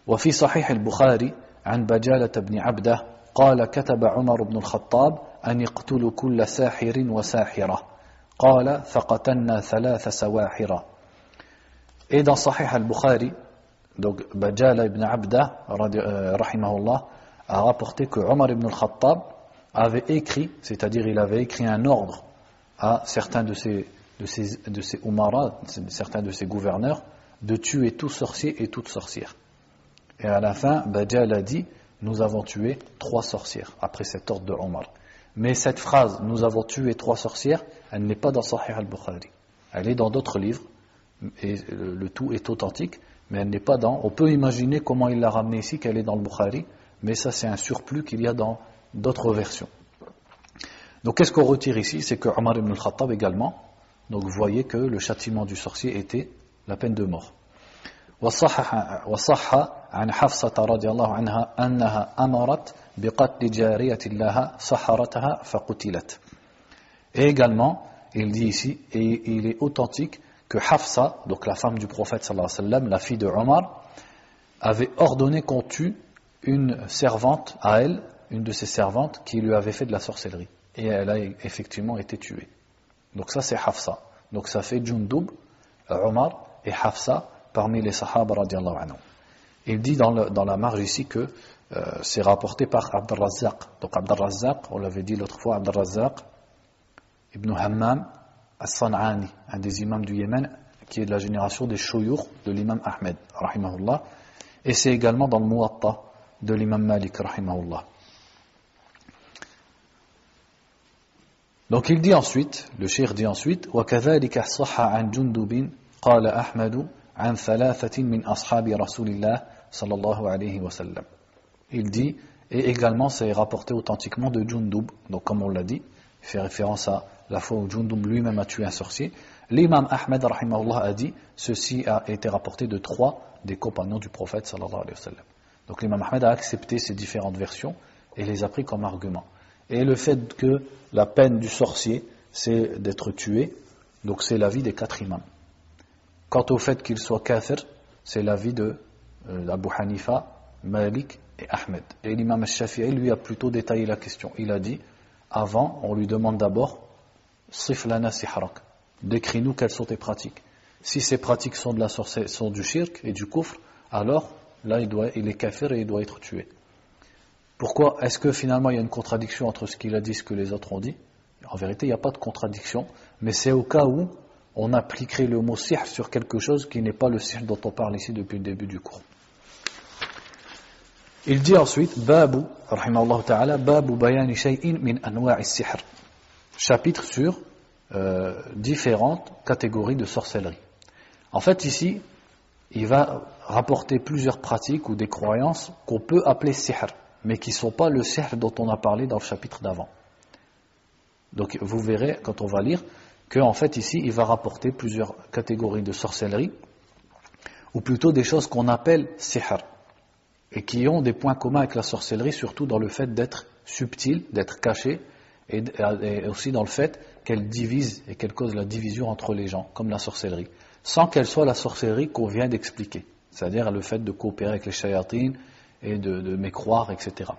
وفي صحيح البخاري عن بجالة بن عبده قال كتب عمر بن الخطاب أن يقتلوا كل ساحر وساحرة قال فقتلنا 3 سواحر. Et dans Sahih al-Bukhari, donc Bajala ibn Abda rahimahullah a rapporté que Omar ibn al-Khattab avait écrit, c'est-à-dire il avait écrit un ordre à certains de ses umaras, certains de ses gouverneurs, de tuer tout sorcier et toute sorcière. Et à la fin, Bajal a dit, nous avons tué 3 sorcières, après cet ordre de Omar. Mais cette phrase, nous avons tué 3 sorcières, elle n'est pas dans Sahih al-Bukhari. Elle est dans d'autres livres, et le tout est authentique, mais elle n'est pas dans... On peut imaginer comment il l'a ramené ici, qu'elle est dans le Bukhari, mais ça c'est un surplus qu'il y a dans d'autres versions. Donc qu'est-ce qu'on retire ici? C'est que Omar ibn al-Khattab également, donc vous voyez que le châtiment du sorcier était la peine de mort. وصح عن حفصة رضي الله عنها أنها أمرت بقتل جارية لها سحرتها فقتلت. Et également, il dit ici, et il est authentique que Hafsa, donc la femme du prophète sallallahu alayhi wa sallam, la fille de Omar, avait ordonné qu'on tue une servante à elle, une de ses servantes, qui lui avait fait de la sorcellerie. Et elle a effectivement été tuée. Donc ça c'est Hafsa. Donc ça fait Jundub, Omar et Hafsa parmi les Sahaba radiallahu anhu. Il dit dans la marge ici que c'est rapporté par Abd al-Razzaq. Donc Abd al-Razzaq, on l'avait dit l'autre fois, Abd al-Razzaq ibn Hammam as-San'ani, un des imams du Yémen, qui est de la génération des Shuyukh de l'imam Ahmed, rahimahullah. Et c'est également dans le Muwatta de l'imam Malik, rahimahullah. Donc il dit ensuite, le cheikh dit ensuite, وَكَذَلِكَ صَحَّ عَنْ جُنْدُبٍ قَالَ أَحْمَدُ عَنْ ثَلَاثَةٍ مِنْ أَصْحَابِ رَسُولِ اللَّهِ صلى الله عليه وسلم. Il dit, et également c'est rapporté authentiquement de Jundub, donc comme on l'a dit, il fait référence à la fois où Jundub lui-même a tué un sorcier. L'imam Ahmed rahimahullah a dit, ceci a été rapporté de 3 des compagnons du prophète sallallahu alayhi wa sallam. Donc l'imam Ahmed a accepté ces différentes versions et les a pris comme argument. Et le fait que la peine du sorcier, c'est d'être tué, donc c'est l'avis des 4 imams. Quant au fait qu'il soit kafir, c'est l'avis de Abu Hanifa, Malik et Ahmed. Et l'imam al-Shafi'i, lui, a plutôt détaillé la question. Il a dit, avant, on lui demande d'abord, Sif lana sihrak, décris-nous quelles sont tes pratiques. Si ces pratiques sont de la sorcellerie, sont du shirk et du kufr, alors là, il est kafir et il doit être tué. Pourquoi? Est-ce que finalement il y a une contradiction entre ce qu'il a dit et ce que les autres ont dit? En vérité, il n'y a pas de contradiction, mais c'est au cas où on appliquerait le mot sihr sur quelque chose qui n'est pas le sihr dont on parle ici depuis le début du cours. Il dit ensuite, Babu, rahimahullah ta'ala, Babu bayani shay'in min anwa'i sihr. Chapitre sur différentes catégories de sorcellerie. En fait, ici, il va rapporter plusieurs pratiques ou des croyances qu'on peut appeler sihr, mais qui ne sont pas le sihr dont on a parlé dans le chapitre d'avant. Donc vous verrez, quand on va lire, qu'en fait ici, il va rapporter plusieurs catégories de sorcellerie, ou plutôt des choses qu'on appelle sihr, et qui ont des points communs avec la sorcellerie, surtout dans le fait d'être subtil, d'être caché, et aussi dans le fait qu'elle divise et qu'elle cause la division entre les gens, comme la sorcellerie, sans qu'elle soit la sorcellerie qu'on vient d'expliquer, c'est-à-dire le fait de coopérer avec les shayatines, et de mécroire, etc.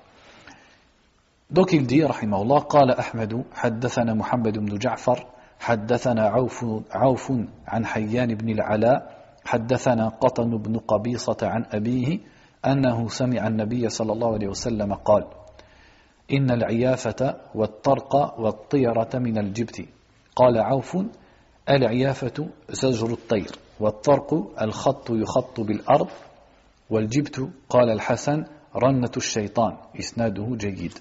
Donc il dit, rahimahullah, قال أحمد حدثنا محمد بن جعفر حدثنا عوف عن حيان بن العلاء حدثنا قطن بن قبيصة عن أبيه أنه سمع النبي صلى الله عليه وسلم قال إن العيافة والطرق والطيرة من الجبت قال عوف العيافة زجر الطير والطرق الخط يخط بالأرض والجبت قال الحسن رنة الشيطان إسناده جيد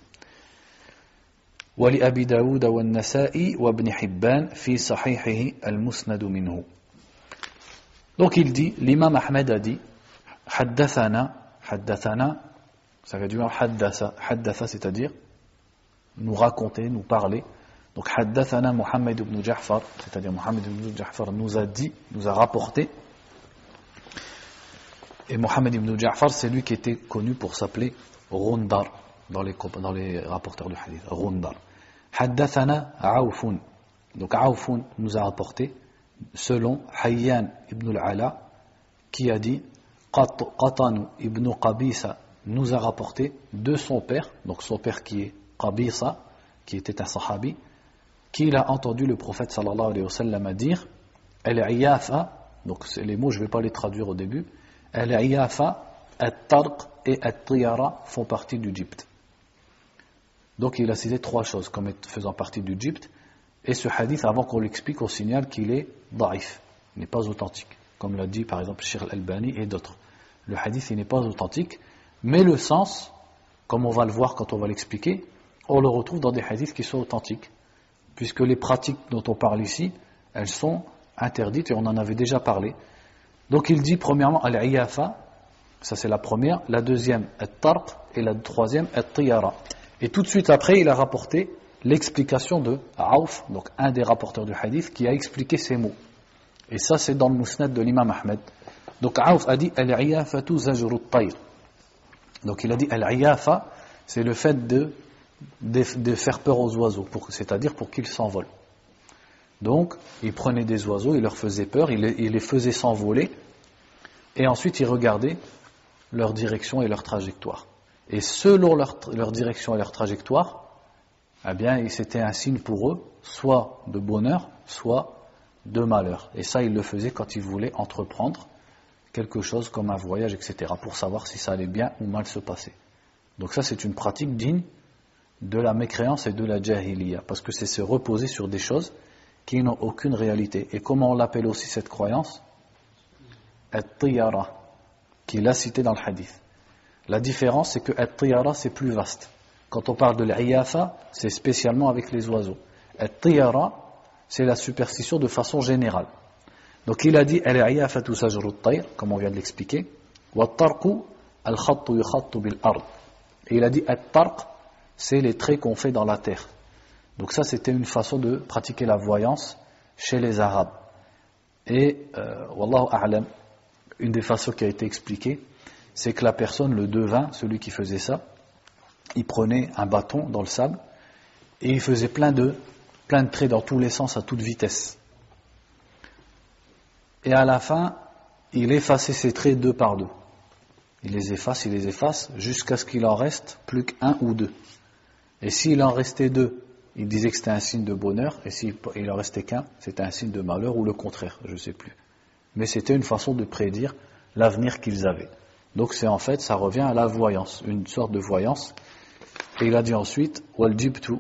ولأبي داود والنسائي وابن حبان في صحيحه المسند منه. Donc il dit, l'imam Ahmed a dit حدثنا ça veut dire حدث c'est-à-dire nous raconter, nous parler. Donc حدثنا Muhammad ibn Ja'far, c'est-à-dire Muhammad ibn Ja'far nous a dit, nous a rapporté. Et Muhammad ibn Ja'far, c'est lui qui était connu pour s'appeler Rundar dans les rapporteurs du hadith. Rundar. Haddathana Aoufun. Donc Aoufun nous a rapporté, selon Hayyan ibn al-Ala, qui a dit Qatan ibn Qabisa nous a rapporté de son père, donc son père qui est Qabisa, qui était un sahabi, qu'il a entendu le prophète sallallahu alayhi wa sallam dire Al-Iyafa, donc les mots je ne vais pas les traduire au début. Al-Iyafa, At-Tarq et At-Tiyara font partie du Gypte. Donc il a cité 3 choses comme faisant partie du Gypte. Et ce hadith, avant qu'on l'explique, on signale qu'il est da'if, il n'est pas authentique. Comme l'a dit par exemple Cheikh Al-Albani et d'autres. Le hadith il n'est pas authentique, mais le sens, comme on va le voir quand on va l'expliquer, on le retrouve dans des hadiths qui sont authentiques. Puisque les pratiques dont on parle ici, elles sont interdites et on en avait déjà parlé. Donc il dit premièrement Al-Iyafa, ça c'est la première, la deuxième At-Tarq et la troisième At-Tiyara. Et tout de suite après il a rapporté l'explication de Aouf, donc un des rapporteurs du hadith, qui a expliqué ces mots. Et ça, c'est dans le Musnad de l'imam Ahmed. Donc Aouf a dit Al-Iyafatu zajru at-tayr. Donc il a dit Al-Iyafa, c'est le fait de faire peur aux oiseaux, c'est-à-dire pour qu'ils s'envolent. Donc, il prenait des oiseaux, il leur faisait peur, il les faisait s'envoler, et ensuite il regardait leur direction et leur trajectoire. Et selon leur direction et leur trajectoire, eh bien, c'était un signe pour eux, soit de bonheur, soit de malheur. Et ça, ils le faisaient quand ils voulaient entreprendre quelque chose comme un voyage, etc., pour savoir si ça allait bien ou mal se passer. Donc ça, c'est une pratique digne de la mécréance et de la jahiliya, parce que c'est se reposer sur des choses qui n'ont aucune réalité. Et comment on l'appelle aussi cette croyance? At-tiyara, qu'il a cité dans le hadith. La différence, c'est que At-tiyara, c'est plus vaste. Quand on parle de l'iyafa, c'est spécialement avec les oiseaux. At-tiyara, c'est la superstition de façon générale. Donc il a dit al-iyafatu sajru at-tayr, comme on vient de l'expliquer, wa at-tarqu al-khattu yukhattu bil-ard. Et il a dit at-tarq, c'est les traits qu'on fait dans la terre. Donc ça, c'était une façon de pratiquer la voyance chez les Arabes. Et, wallahu a'lam, une des façons qui a été expliquée, c'est que la personne, le devin, celui qui faisait ça, il prenait un bâton dans le sable et il faisait plein de traits dans tous les sens à toute vitesse. Et à la fin, il effaçait ces traits deux par deux. Il les efface, jusqu'à ce qu'il en reste plus qu'un ou deux. Et s'il en restait deux, il disait que c'était un signe de bonheur, et s'il en restait qu'un, c'était un signe de malheur, ou le contraire, je ne sais plus. Mais c'était une façon de prédire l'avenir qu'ils avaient. Donc c'est en fait, ça revient à la voyance, une sorte de voyance. Et il a dit ensuite, Wal-jibtu,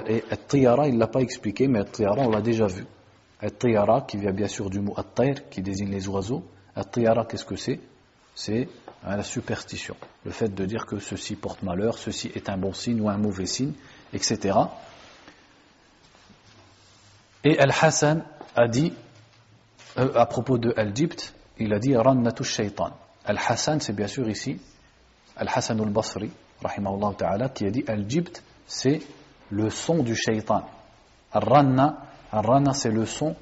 et at-tiyara, il ne l'a pas expliqué, mais at-tiyara, on l'a déjà vu. At-tiyara, qui vient bien sûr du mot at-tayr, qui désigne les oiseaux. At-tiyara, qu'est-ce que c'est? C'est la superstition, le fait de dire que ceci porte malheur, ceci est un bon signe ou un mauvais signe, etc. Et Al-Hassan a dit, à propos de Al-Jibt, il a dit Rannatu shaytan. Al-Hassan, c'est bien sûr ici Al-Hassan al-Basri, rahimahullah ta'ala, qui a dit Al-Jibt, c'est le son du shaytan. Al-Ranna, c'est le son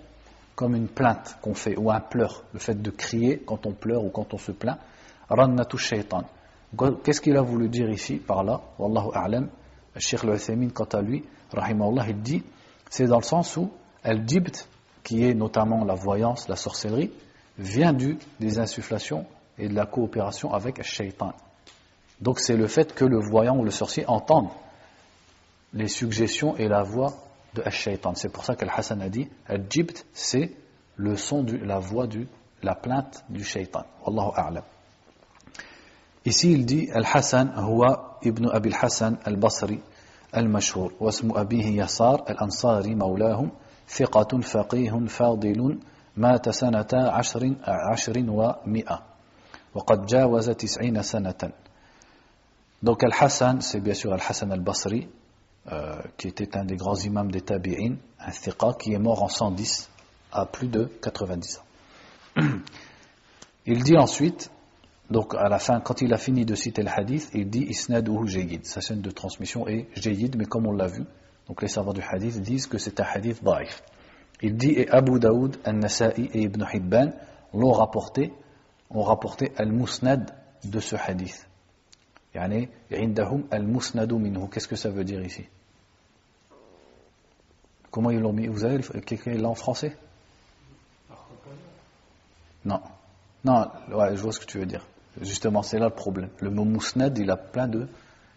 comme une plainte qu'on fait, ou un pleur, le fait de crier quand on pleure ou quand on se plaint. Rannatu shaytan. Qu'est-ce qu'il a voulu dire ici, par là? Wallahu a'lam. Cheikh al-Uthaymin, quant à lui, rahimahullah, il dit, c'est dans le sens où Al-Jibt, qui est notamment la voyance, la sorcellerie, vient des insufflations et de la coopération avec Al-Shaytan. Donc c'est le fait que le voyant ou le sorcier entende les suggestions et la voix de Al-Shaytan. C'est pour ça qu'Al-Hassan a dit Al-Jibt, c'est le son, la voix, la plainte du Shaytan. Wallahu a'lam. Ici il dit Al-Hassan huwa ibn Abi al-Hassan al-Basri al-Mashhur wa ismu abihi Yasar al-Ansari mawlahum thiqatun faqihun fadilun mata sanata 10 wa 100 wa qad jawaza 90 sanatan. Donc Al-Hassan, c'est bien sûr Al-Hassan al-Basri, qui était un des grands imams des Tabi'in, un thiqa qui est mort en 110 à plus de 90 ans. Il dit ensuite, donc à la fin, quand il a fini de citer le hadith, il dit Isnaduhu jayyid, sa chaîne de transmission est jayyid, mais comme on l'a vu, donc les savants du hadith disent que c'est un hadith da'if. Il dit, et Abu Daoud, An-Nasa'i et Ibn Hibban ont rapporté al-musnad de ce hadith. Yani, indahum al-musnadu minhu. Qu'est-ce que ça veut dire ici? Comment ils l'ont mis? Vous avez quelqu'un là en français? Non. Non, ouais, je vois ce que tu veux dire. Justement, c'est là le problème. Le mot musnad, il a plein de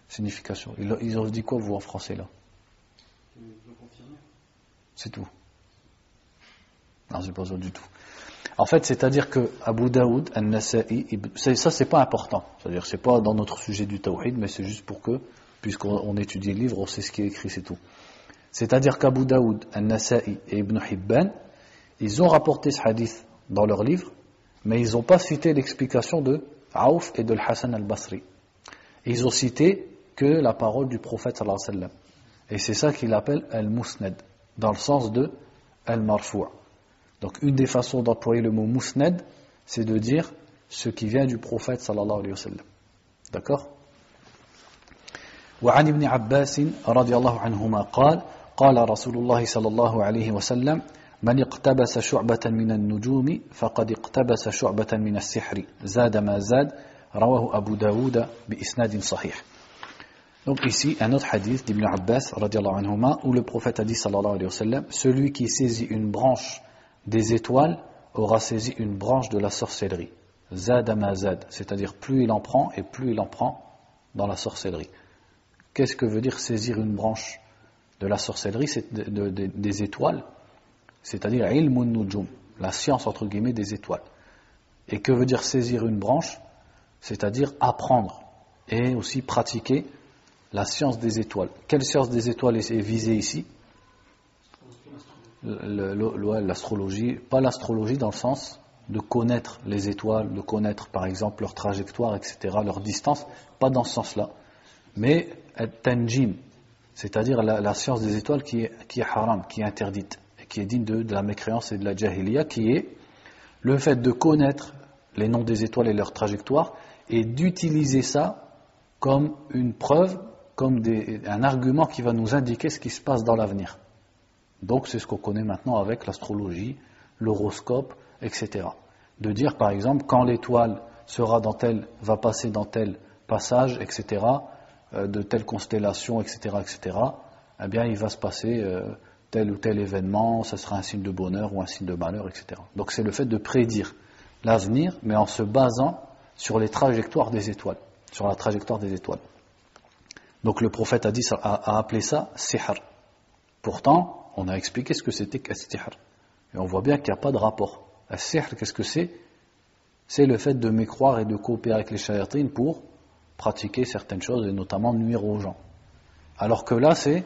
significations. Ils ont dit quoi, vous, en français, là? C'est tout. Non, c'est pas ça du tout. En fait, c'est-à-dire que Abu Daoud, An-Nasa'i, ça c'est pas important. C'est-à-dire c'est pas dans notre sujet du tawhid, mais c'est juste pour que, puisqu'on étudie le livre, on sait ce qui est écrit, c'est tout. C'est-à-dire qu'Abu Daoud, An-Nasa'i et Ibn Hibban, ils ont rapporté ce hadith dans leur livre, mais ils n'ont pas cité l'explication de Aouf et de Hassan al-Basri. Ils ont cité que la parole du prophète sallallahu alayhi wa sallam. Et c'est ça qu'il appelle al-musnad, dans le sens de al-marfu'. Donc une des façons d'employer le mot musnad, c'est de dire ce qui vient du prophète sallallahu alayhi wa sallam. D'accord? وعن ابن عباس رضي الله عنهما قال قال رسول الله صلى الله عليه وسلم من اقتبس شعبة من النجوم فقد اقتبس شعبة من السحر زاد ما زاد رواه أبو داود بإسناد صحيح. Donc ici un autre hadith d'Ibn Abbas radiallahu anhuma où le prophète a dit sallallahu alayhi wa sallam, celui qui saisit une branche des étoiles aura saisi une branche de la sorcellerie. Zad ma zad, c'est-à-dire plus il en prend et plus il en prend dans la sorcellerie. Qu'est-ce que veut dire saisir une branche de la sorcellerie, c'est des étoiles, c'est-à-dire ilmun nujum, la science entre guillemets des étoiles. Et que veut dire saisir une branche? C'est-à-dire apprendre et aussi pratiquer la science des étoiles. Quelle science des étoiles est visée ici? L'astrologie, pas l'astrologie dans le sens de connaître les étoiles, de connaître par exemple leur trajectoire, etc., leur distance, pas dans ce sens-là, mais tanjim, c'est-à-dire la science des étoiles qui est haram, qui est interdite, et qui est digne de la mécréance et de la jahiliya, qui est le fait de connaître les noms des étoiles et leur trajectoire, et d'utiliser ça comme une preuve, comme un argument qui va nous indiquer ce qui se passe dans l'avenir. Donc c'est ce qu'on connaît maintenant avec l'astrologie, l'horoscope, etc. De dire par exemple quand l'étoile va passer dans tel passage, etc., de telle constellation, etc., etc., eh bien il va se passer tel ou tel événement, ce sera un signe de bonheur ou un signe de malheur, etc. Donc c'est le fait de prédire l'avenir, mais en se basant sur les trajectoires des étoiles, sur la trajectoire des étoiles. Donc le prophète a appelé ça sihr. Pourtant, on a expliqué ce que c'était qu'as-sihr. Et on voit bien qu'il n'y a pas de rapport. As-sihr, qu'est-ce que c'est? C'est le fait de mécroire et de coopérer avec les shayatines pour pratiquer certaines choses et notamment nuire aux gens. Alors que là, c'est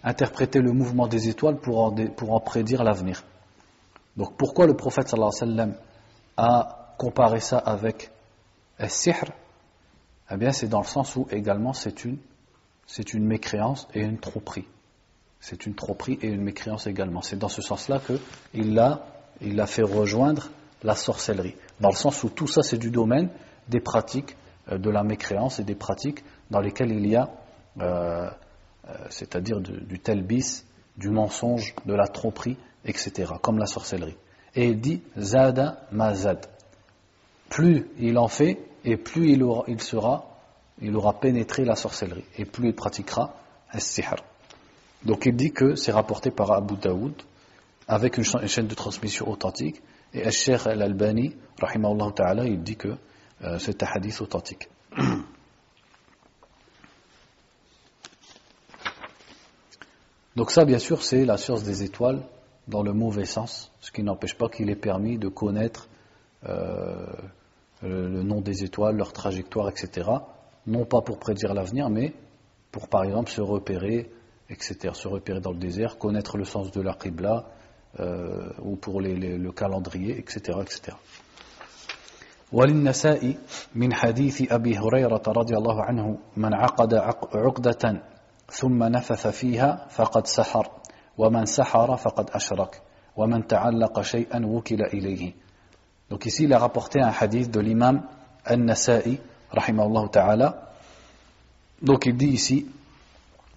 interpréter le mouvement des étoiles pour en prédire l'avenir. Donc pourquoi le prophète sallallahu alayhi wa sallam a comparé ça avec as-sihr? Eh bien, c'est dans le sens où également c'est une mécréance et une tromperie. C'est une tromperie et une mécréance également. C'est dans ce sens-là qu'il l'a fait rejoindre la sorcellerie. Dans le sens où tout ça, c'est du domaine des pratiques de la mécréance et des pratiques dans lesquelles il y a, c'est-à-dire du talbis, du mensonge, de la tromperie, etc., comme la sorcellerie. Et il dit zada ma zad. Plus il en fait, et plus il aura pénétré la sorcellerie, et plus il pratiquera as-sihr. Donc il dit que c'est rapporté par Abu Daoud avec une chaîne de transmission authentique, et Al-Sheikh Al-Albani rahimahullah ta'ala, il dit que c'est un hadith authentique. Donc ça bien sûr c'est la science des étoiles dans le mauvais sens, ce qui n'empêche pas qu'il est permis de connaître le nom des étoiles, leur trajectoire, etc. Non pas pour prédire l'avenir, mais pour par exemple se repérer, etc. Se repérer dans le désert, connaître le sens de la qibla, ou pour le calendrier, etc. etc. وللنسائي من حديث أبي هريرة رضي الله عنه من عقد عقدة ثم نفث فيها فقد سحر ومن سحر فقد أشرك ومن تعلق شيئا وكل إليه. Donc ici il a rapporté un hadith de l'imam An-Nasa'i rahimahullah ta'ala. Donc il dit ici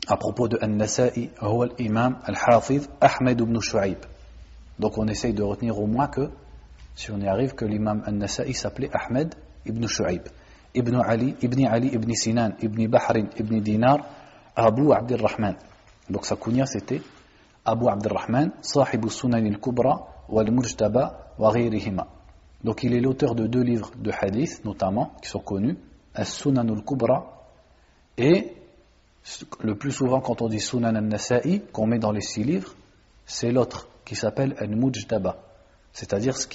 à propos de An-Nasa'i huwa al-imam al-hafiz Ahmed ibn Shu'aib. Donc on essaye de retenir au moins que si on y arrive que l'imam An-Nasa'i s'appelait Ahmed ibn Shu'aib ibn Ali ibn Sinan ibn Bahrin ibn Dinar Abu Abdirrahman. Donc sa kunya c'était Abu Abdirrahman Sahibu Sunan al-Kubra wal Mujtaba wa ghayrihima. Donc il est l'auteur de 2 livres de hadith notamment qui sont connus, As-Sunan al-Kubra, et le plus souvent quand on dit Sunan al-Nasa'i qu'on met dans les 6 livres, c'est l'autre qui s'appelle Al-Mujtaba, c'est-à-dire ce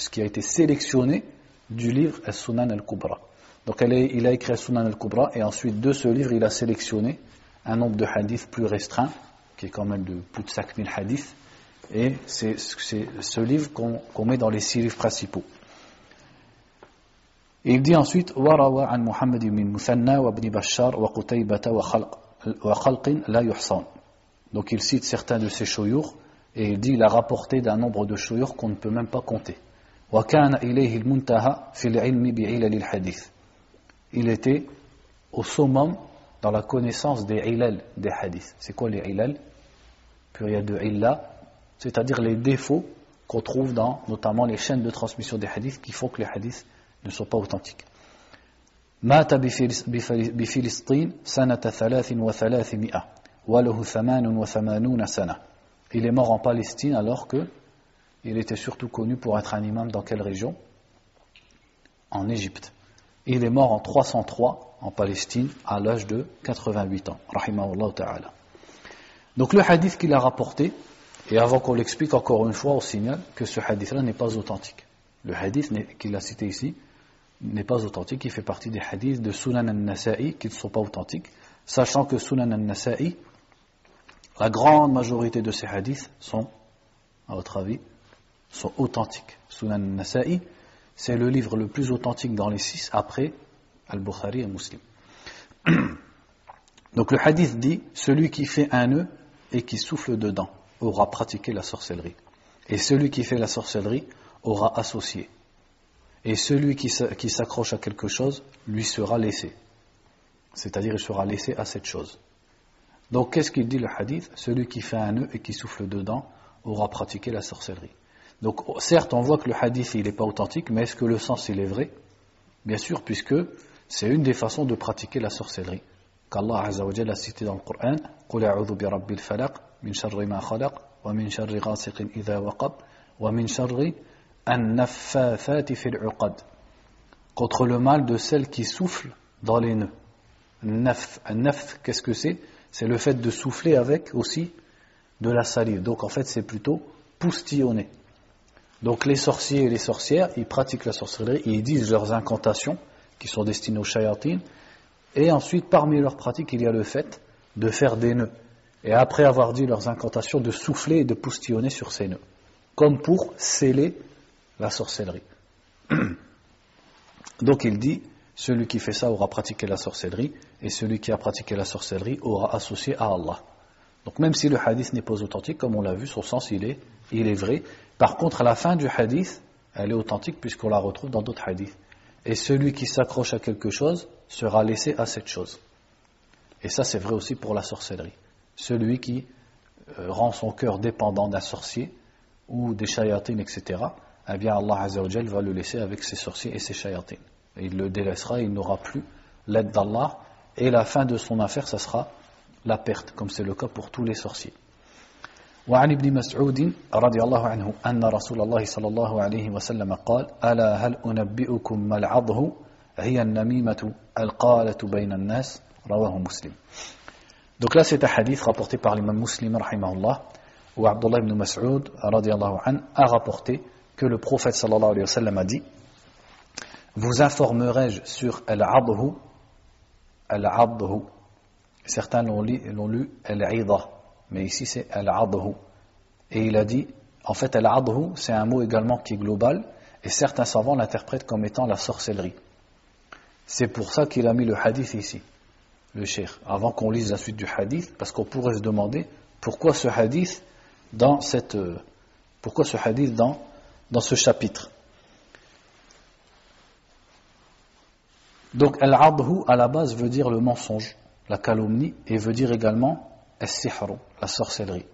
qui a été sélectionné du livre As-Sunan al-Kubra. Donc il a écrit As-Sunan al-Kubra et ensuite de ce livre il a sélectionné un nombre de hadiths plus restreint qui est quand même de plus de 5000 hadiths, et c'est ce livre qu'on met dans les 6 livres principaux. Et il dit ensuite وَرَوَى عَنْ مُحَمَّدٍ مِنْ مُثَنَّى وَابْنِ بَشَّارٍ وَقُتَيْبَةَ وَخَلْقٍ لَا يُحْصَانٍ. Donc il cite certains de ces shuyukh et il dit il a rapporté d'un nombre de shuyukh qu'on ne peut même pas compter. وَكَانَ إِلَيْهِ الْمُنْتَهَى فِي الْعِلْمِ بِعِلَلِ الْحَدِيثِ. Il était au summum dans la connaissance des ilal des hadiths. C'est quoi les ilal? Pluriel de illa, c'est-à-dire les défauts qu'on trouve dans notamment les chaînes de transmission des hadiths qui font que les hadiths ne sont pas authentiques. مات بفلسطين سنة 300 وله 88 سنة. Il est mort en Palestine alors que il était surtout connu pour être un imam dans quelle région? En Égypte. Il est mort en 303 en Palestine à l'âge de 88 ans. Rahimahullah ta'ala. Donc le hadith qu'il a rapporté, et avant qu'on l'explique encore une fois, on signale que ce hadith-là n'est pas authentique. Le hadith qu'il a cité ici n'est pas authentique, il fait partie des hadiths de Sunan al-Nasa'i qui ne sont pas authentiques, sachant que Sunan al-Nasa'i, la grande majorité de ces hadiths sont, à votre avis, sont authentiques. Sunan al-Nasa'i, c'est le livre le plus authentique dans les 6 après Al-Bukhari et Muslim. Donc le hadith dit, celui qui fait un nœud et qui souffle dedans aura pratiqué la sorcellerie. Et celui qui fait la sorcellerie aura associé. Et celui qui s'accroche à quelque chose lui sera laissé. C'est-à-dire il sera laissé à cette chose. Donc qu'est-ce qu'il dit le hadith? Celui qui fait un nœud et qui souffle dedans aura pratiqué la sorcellerie. Donc certes on voit que le hadith il n'est pas authentique, mais est-ce que le sens il est vrai? Bien sûr, puisque c'est une des façons de pratiquer la sorcellerie qu'Allah Azza wa Jalla a cité dans le Coran. قُلْ أَعُوذُ بِرَبِّ الْفَلَقِ مِنْ شَرِّ مَا خَلَقَ وَمِنْ شَرِّ غَاسِقٍ إِذَا وَقَبَ وَمِنْ شَرِّ النَّفَّاثَاتِ فِي الْعُقَدِ. Contre le mal de celle qui souffle dans les nœuds. Nafth, qu'est-ce que c'est? C'est le fait de souffler avec aussi de la salive. Donc en fait c'est plutôt poustillonner. Donc les sorciers et les sorcières, ils pratiquent la sorcellerie, ils disent leurs incantations qui sont destinées aux shayatin, et ensuite parmi leurs pratiques il y a le fait de faire des nœuds. Et après avoir dit leurs incantations, de souffler et de poustillonner sur ces nœuds, comme pour sceller la sorcellerie. Donc il dit, celui qui fait ça aura pratiqué la sorcellerie, et celui qui a pratiqué la sorcellerie aura associé à Allah. Donc même si le hadith n'est pas authentique, comme on l'a vu, son sens il est vrai. Par contre, à la fin du hadith, elle est authentique puisqu'on la retrouve dans d'autres hadiths. Et celui qui s'accroche à quelque chose sera laissé à cette chose. Et ça c'est vrai aussi pour la sorcellerie. Celui qui rend son cœur dépendant d'un sorcier ou des shayatines, etc., eh bien Allah Azza wa Jal va le laisser avec ses sorciers et ses shayatines. Et il le délaissera, il n'aura plus l'aide d'Allah, et la fin de son affaire, ça sera la perte, comme c'est le cas pour tous les sorciers. وعن ابن مسعود رضي الله عنه أن رسول الله صلى الله عليه وسلم قال ألا هل أنبئكم ما العضه هي النميمة القالة بين الناس رواه مسلم. Donc là c'est un hadith rapporté par l'imam Muslim rahimahullah, où Abdullah ibn Mas'ud radiyallahu anhu a rapporté que le prophète sallallahu alayhi wa sallam a dit: vous informerai-je sur al-adhu? Al-adhu, certains l'ont lu al-idha, mais ici c'est al-adhu. Et il a dit, en fait al-adhu c'est un mot également qui est global, et certains savants l'interprètent comme étant la sorcellerie. C'est pour ça qu'il a mis le hadith ici, le cheikh, avant qu'on lise la suite du hadith, parce qu'on pourrait se demander pourquoi ce hadith dans ce chapitre. Donc al-adhu à la base veut dire le mensonge, la calomnie, et veut dire également as-sihru, la sorcellerie.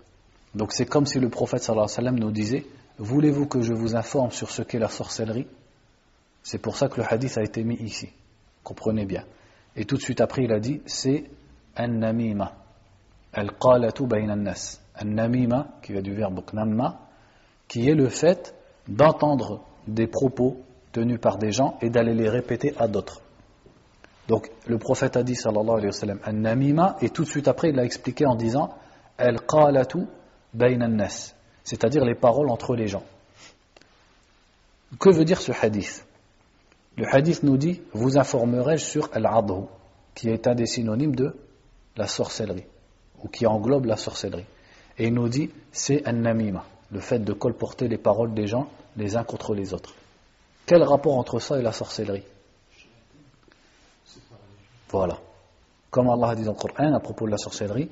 Donc c'est comme si le prophète sallallahu alayhi wa sallam nous disait: voulez-vous que je vous informe sur ce qu'est la sorcellerie? C'est pour ça que le hadith a été mis ici, comprenez bien. Et tout de suite après il a dit, c'est an-namima al-qalatu bayna an-nas. An-namima, qui vient du verbe namma, qui est le fait d'entendre des propos tenus par des gens et d'aller les répéter à d'autres. Donc le prophète a dit sallallahu alayhi wa sallam an-namima, et tout de suite après il l'a expliqué en disant al-qalatu bayna an-nas, c'est-à-dire les paroles entre les gens. Que veut dire ce hadith? Le hadith nous dit: vous informerai-je sur al-adhu, qui est un des synonymes de la sorcellerie, ou qui englobe la sorcellerie. Et il nous dit, c'est an-namima, le fait de colporter les paroles des gens les uns contre les autres. Quel rapport entre ça et la sorcellerie? Voilà. Comme Allah dit dans le Coran à propos de la sorcellerie,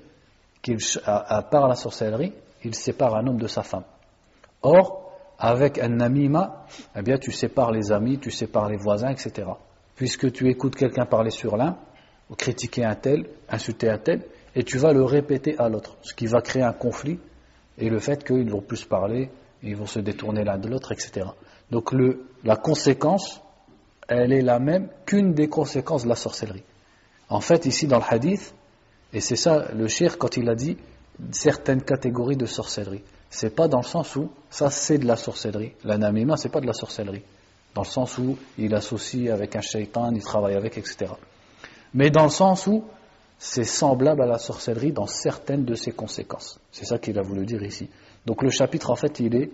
par la sorcellerie, il sépare un homme de sa femme. Or, avec un namima, eh bien tu sépares les amis, tu sépares les voisins, etc. Puisque tu écoutes quelqu'un parler sur l'un, ou critiquer un tel, insulter un tel, et tu vas le répéter à l'autre, ce qui va créer un conflit, et le fait qu'ils vont plus parler, ils vont se détourner l'un de l'autre, etc. Donc la conséquence, elle est la même qu'une des conséquences de la sorcellerie. En fait, ici dans le hadith, et c'est ça le cheikh quand il a dit certaines catégories de sorcellerie, c'est pas dans le sens où ça c'est de la sorcellerie. La namima, c'est pas de la sorcellerie. Dans le sens où il associe avec un shaitan, il travaille avec, etc. Mais dans le sens où c'est semblable à la sorcellerie dans certaines de ses conséquences. C'est ça qu'il a voulu dire ici. Donc le chapitre, en fait, il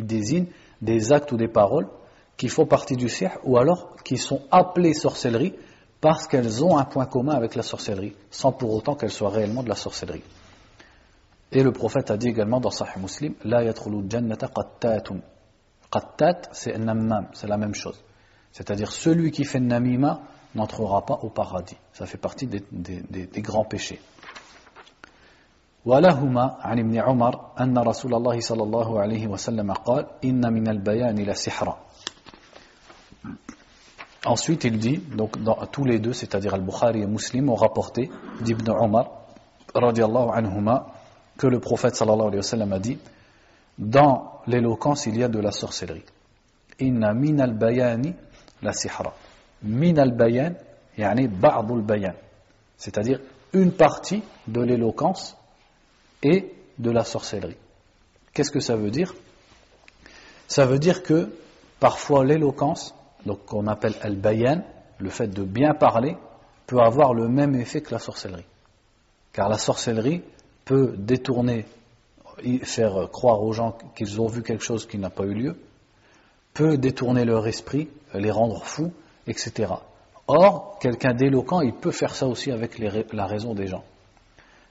désigne des actes ou des paroles qui font partie du sihr, ou alors qui sont appelées sorcellerie parce qu'elles ont un point commun avec la sorcellerie, sans pour autant qu'elles soient réellement de la sorcellerie. Et le prophète a dit également dans Sahih Muslim, La yadkhulu jannata qattatun. Qattat, c'est un nammam, c'est la même chose. C'est-à-dire celui qui fait namima n'entrera pas au paradis. Ça fait partie des grands péchés. ولهما عن ابن عمر أن رسول الله صلى الله عليه وسلم قال إن من البيان لسحرا. Ensuite il dit, donc dans tous les deux, c'est-à-dire Al-Bukhari et Muslim ont rapporté d'Ibn Omar radiallahu anhuma que le prophète sallallahu alayhi wa sallam a dit, dans l'éloquence il y a de la sorcellerie. Inna min al-bayani la sihra. Min al-bayan, yani ba'd al-bayan. C'est-à-dire une partie de l'éloquence et de la sorcellerie. Qu'est-ce que ça veut dire? Ça veut dire que parfois l'éloquence, donc qu'on appelle al-bayan, le fait de bien parler, peut avoir le même effet que la sorcellerie. Car la sorcellerie peut détourner, faire croire aux gens qu'ils ont vu quelque chose qui n'a pas eu lieu, peut détourner leur esprit, les rendre fous, etc. Or, quelqu'un d'éloquent, il peut faire ça aussi avec la raison des gens.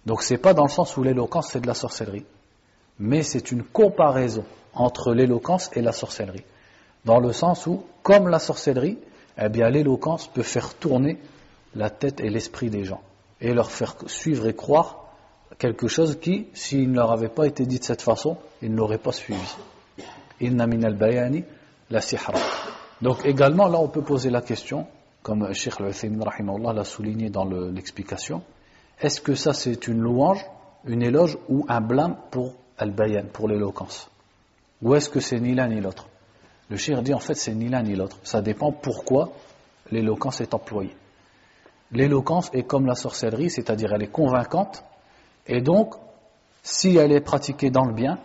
Donc c'est pas dans le sens où l'éloquence c'est de la sorcellerie, mais c'est une comparaison entre l'éloquence et la sorcellerie. Dans le sens où, comme la sorcellerie, eh bien l'éloquence peut faire tourner la tête et l'esprit des gens, et leur faire suivre et croire quelque chose qui, s'il ne leur avait pas été dit de cette façon, ils ne l'auraient pas suivi. Inna min al-bayani la sihra. Donc également, là on peut poser la question, comme Cheikh Al-Uthaymin rahimahullah l'a souligné dans l'explication, est-ce que ça c'est une louange, une éloge ou un blâme pour al-bayan, pour l'éloquence? Ou est-ce que c'est ni l'un ni l'autre? Le cheikh dit en fait c'est ni l'un ni l'autre. Ça dépend pourquoi l'éloquence est employée. L'éloquence est comme la sorcellerie, c'est-à-dire elle est convaincante, et donc si elle est pratiquée dans le bien,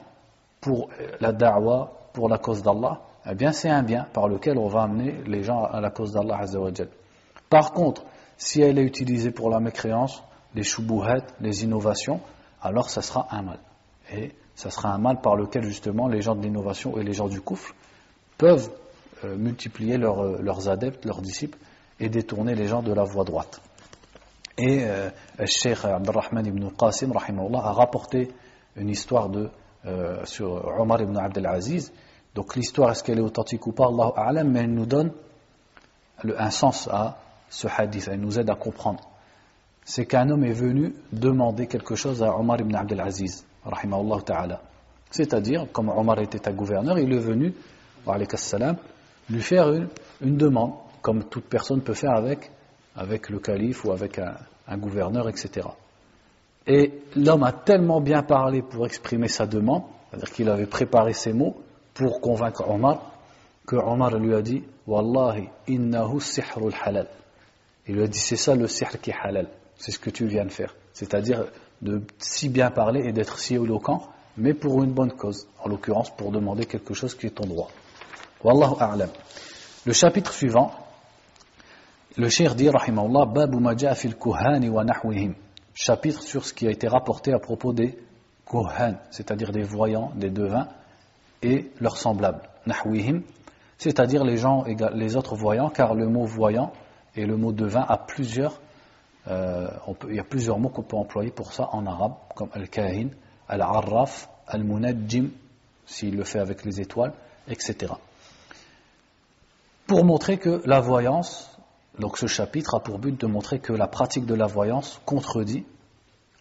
pour la da'wa, pour la cause d'Allah, eh bien c'est un bien par lequel on va amener les gens à la cause d'Allah Azza wa Jal. Par contre, si elle est utilisée pour la mécréance, les shubuhat, les innovations, alors ça sera un mal. Et ça sera un mal par lequel justement les gens de l'innovation et les gens du kufr peuvent multiplier leurs adeptes, leurs disciples, et détourner les gens de la voie droite. Et le Cheikh Abdurrahman ibn Qasim rahimahullah a rapporté une histoire sur Omar ibn Abdel Aziz. Donc l'histoire, est-ce qu'elle est authentique ou pas, Allahu a'lam, mais elle nous donne un sens à ce hadith, elle nous aide à comprendre. C'est qu'un homme est venu demander quelque chose à Omar ibn Abdel Aziz rahimahullah ta'ala. C'est-à-dire, comme Omar était un gouverneur, il est venu wa alayka salam, lui faire une demande, comme toute personne peut faire avec le calife ou avec un gouverneur, etc. Et l'homme a tellement bien parlé pour exprimer sa demande, c'est-à-dire qu'il avait préparé ses mots pour convaincre Omar, que Omar lui a dit « Wallahi, innahu sihrul halal ». Il lui a dit « C'est ça le sihr qui est halal, c'est ce que tu viens de faire ». C'est-à-dire de si bien parler et d'être si éloquent, mais pour une bonne cause, en l'occurrence pour demander quelque chose qui est ton droit. Wallahu a'lam. Le chapitre suivant, le cheikh dit, rahimahullah, Babu ma ja'a fil kuhani wa nahwihim. Chapitre sur ce qui a été rapporté à propos des kuhan, c'est-à-dire des voyants, des devins, et leurs semblables. Nahwihim, c'est-à-dire les autres voyants, car le mot voyant et le mot devin a plusieurs, il y a plusieurs mots qu'on peut employer pour ça en arabe, comme al-kahin, al-arraf, al-munajjim, s'il le fait avec les étoiles, etc. Pour montrer que la voyance, donc ce chapitre a pour but de montrer que la pratique de la voyance contredit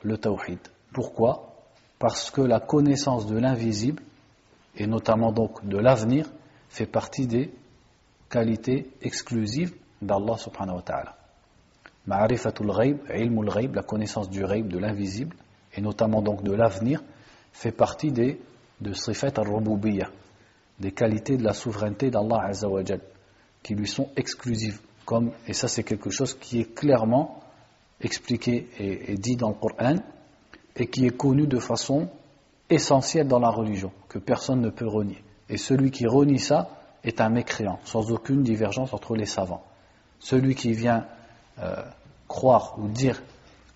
le tawhid. Pourquoi? Parce que la connaissance de l'invisible, et notamment donc de l'avenir, fait partie des qualités exclusives d'Allah subhanahu wa ta'ala. Ma'rifatul ghaib, ilmul ghaib, la connaissance du ghaib, de l'invisible, et notamment donc de l'avenir, fait partie de sifat al-rububiyyah, des qualités de la souveraineté d'Allah Azza wa Jal, qui lui sont exclusives. Et ça c'est quelque chose qui est clairement expliqué et dit dans le Coran, et qui est connu de façon essentielle dans la religion, que personne ne peut renier. Et celui qui renie ça est un mécréant, sans aucune divergence entre les savants. Celui qui vient croire ou dire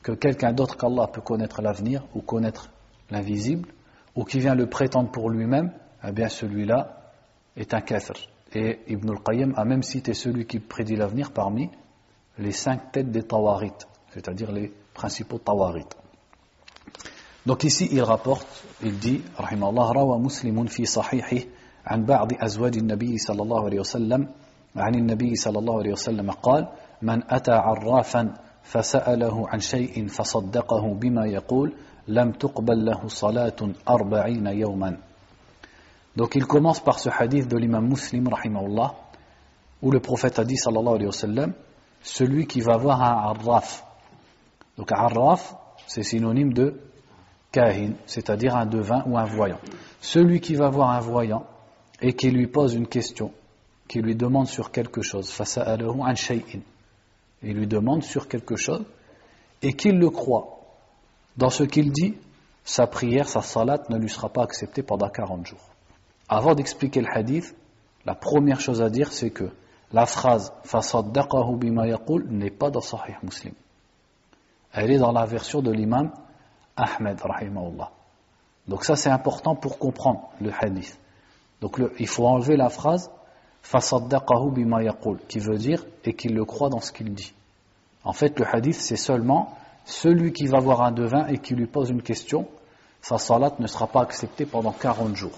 que quelqu'un d'autre qu'Allah peut connaître l'avenir ou connaître l'invisible, ou qui vient le prétendre pour lui-même, eh bien celui-là est un kafir. Et Ibn al-Qayyim a même cité celui qui prédit l'avenir parmi les 5 têtes des tawarit, c'est-à-dire les principaux tawarit. Donc ici il rapporte, il dit, rahimahullah, rawa muslimun fi sahihi an ba'di azwaj an-nabi sallallahu alayhi wa sallam, عن النبي صلى الله عليه وسلم قال من أتى عرافا فسأله عن شيء فصدقه بما يقول لم تقبل له صلاة 40 يوما. Donc il commence par ce hadith de l'imam Muslim rahimahullah, où le prophète a dit sallallahu alayhi wa sallam, celui qui va voir un arraf. Donc arraf c'est synonyme de kahin, c'est-à-dire un devin ou un voyant. Celui qui va voir un voyant et qui lui pose une question, qui lui demande sur quelque chose, fasa'alahu an shay'in, il lui demande sur quelque chose et qu'il le croit dans ce qu'il dit, sa prière, sa salat ne lui sera pas acceptée pendant 40 jours. Avant d'expliquer le hadith, la première chose à dire c'est que la phrase fasaddaqahu bima yaqul n'est pas dans Sahih Muslim. Elle est dans la version de l'imam Ahmed rahimahullah. Donc ça c'est important pour comprendre le hadith. Donc il faut enlever la phrase fasaddaqahu bima yaqul, qui veut dire et qu'il le croit dans ce qu'il dit. En fait le hadith c'est seulement celui qui va voir un devin et qui lui pose une question, sa salat ne sera pas acceptée pendant 40 jours.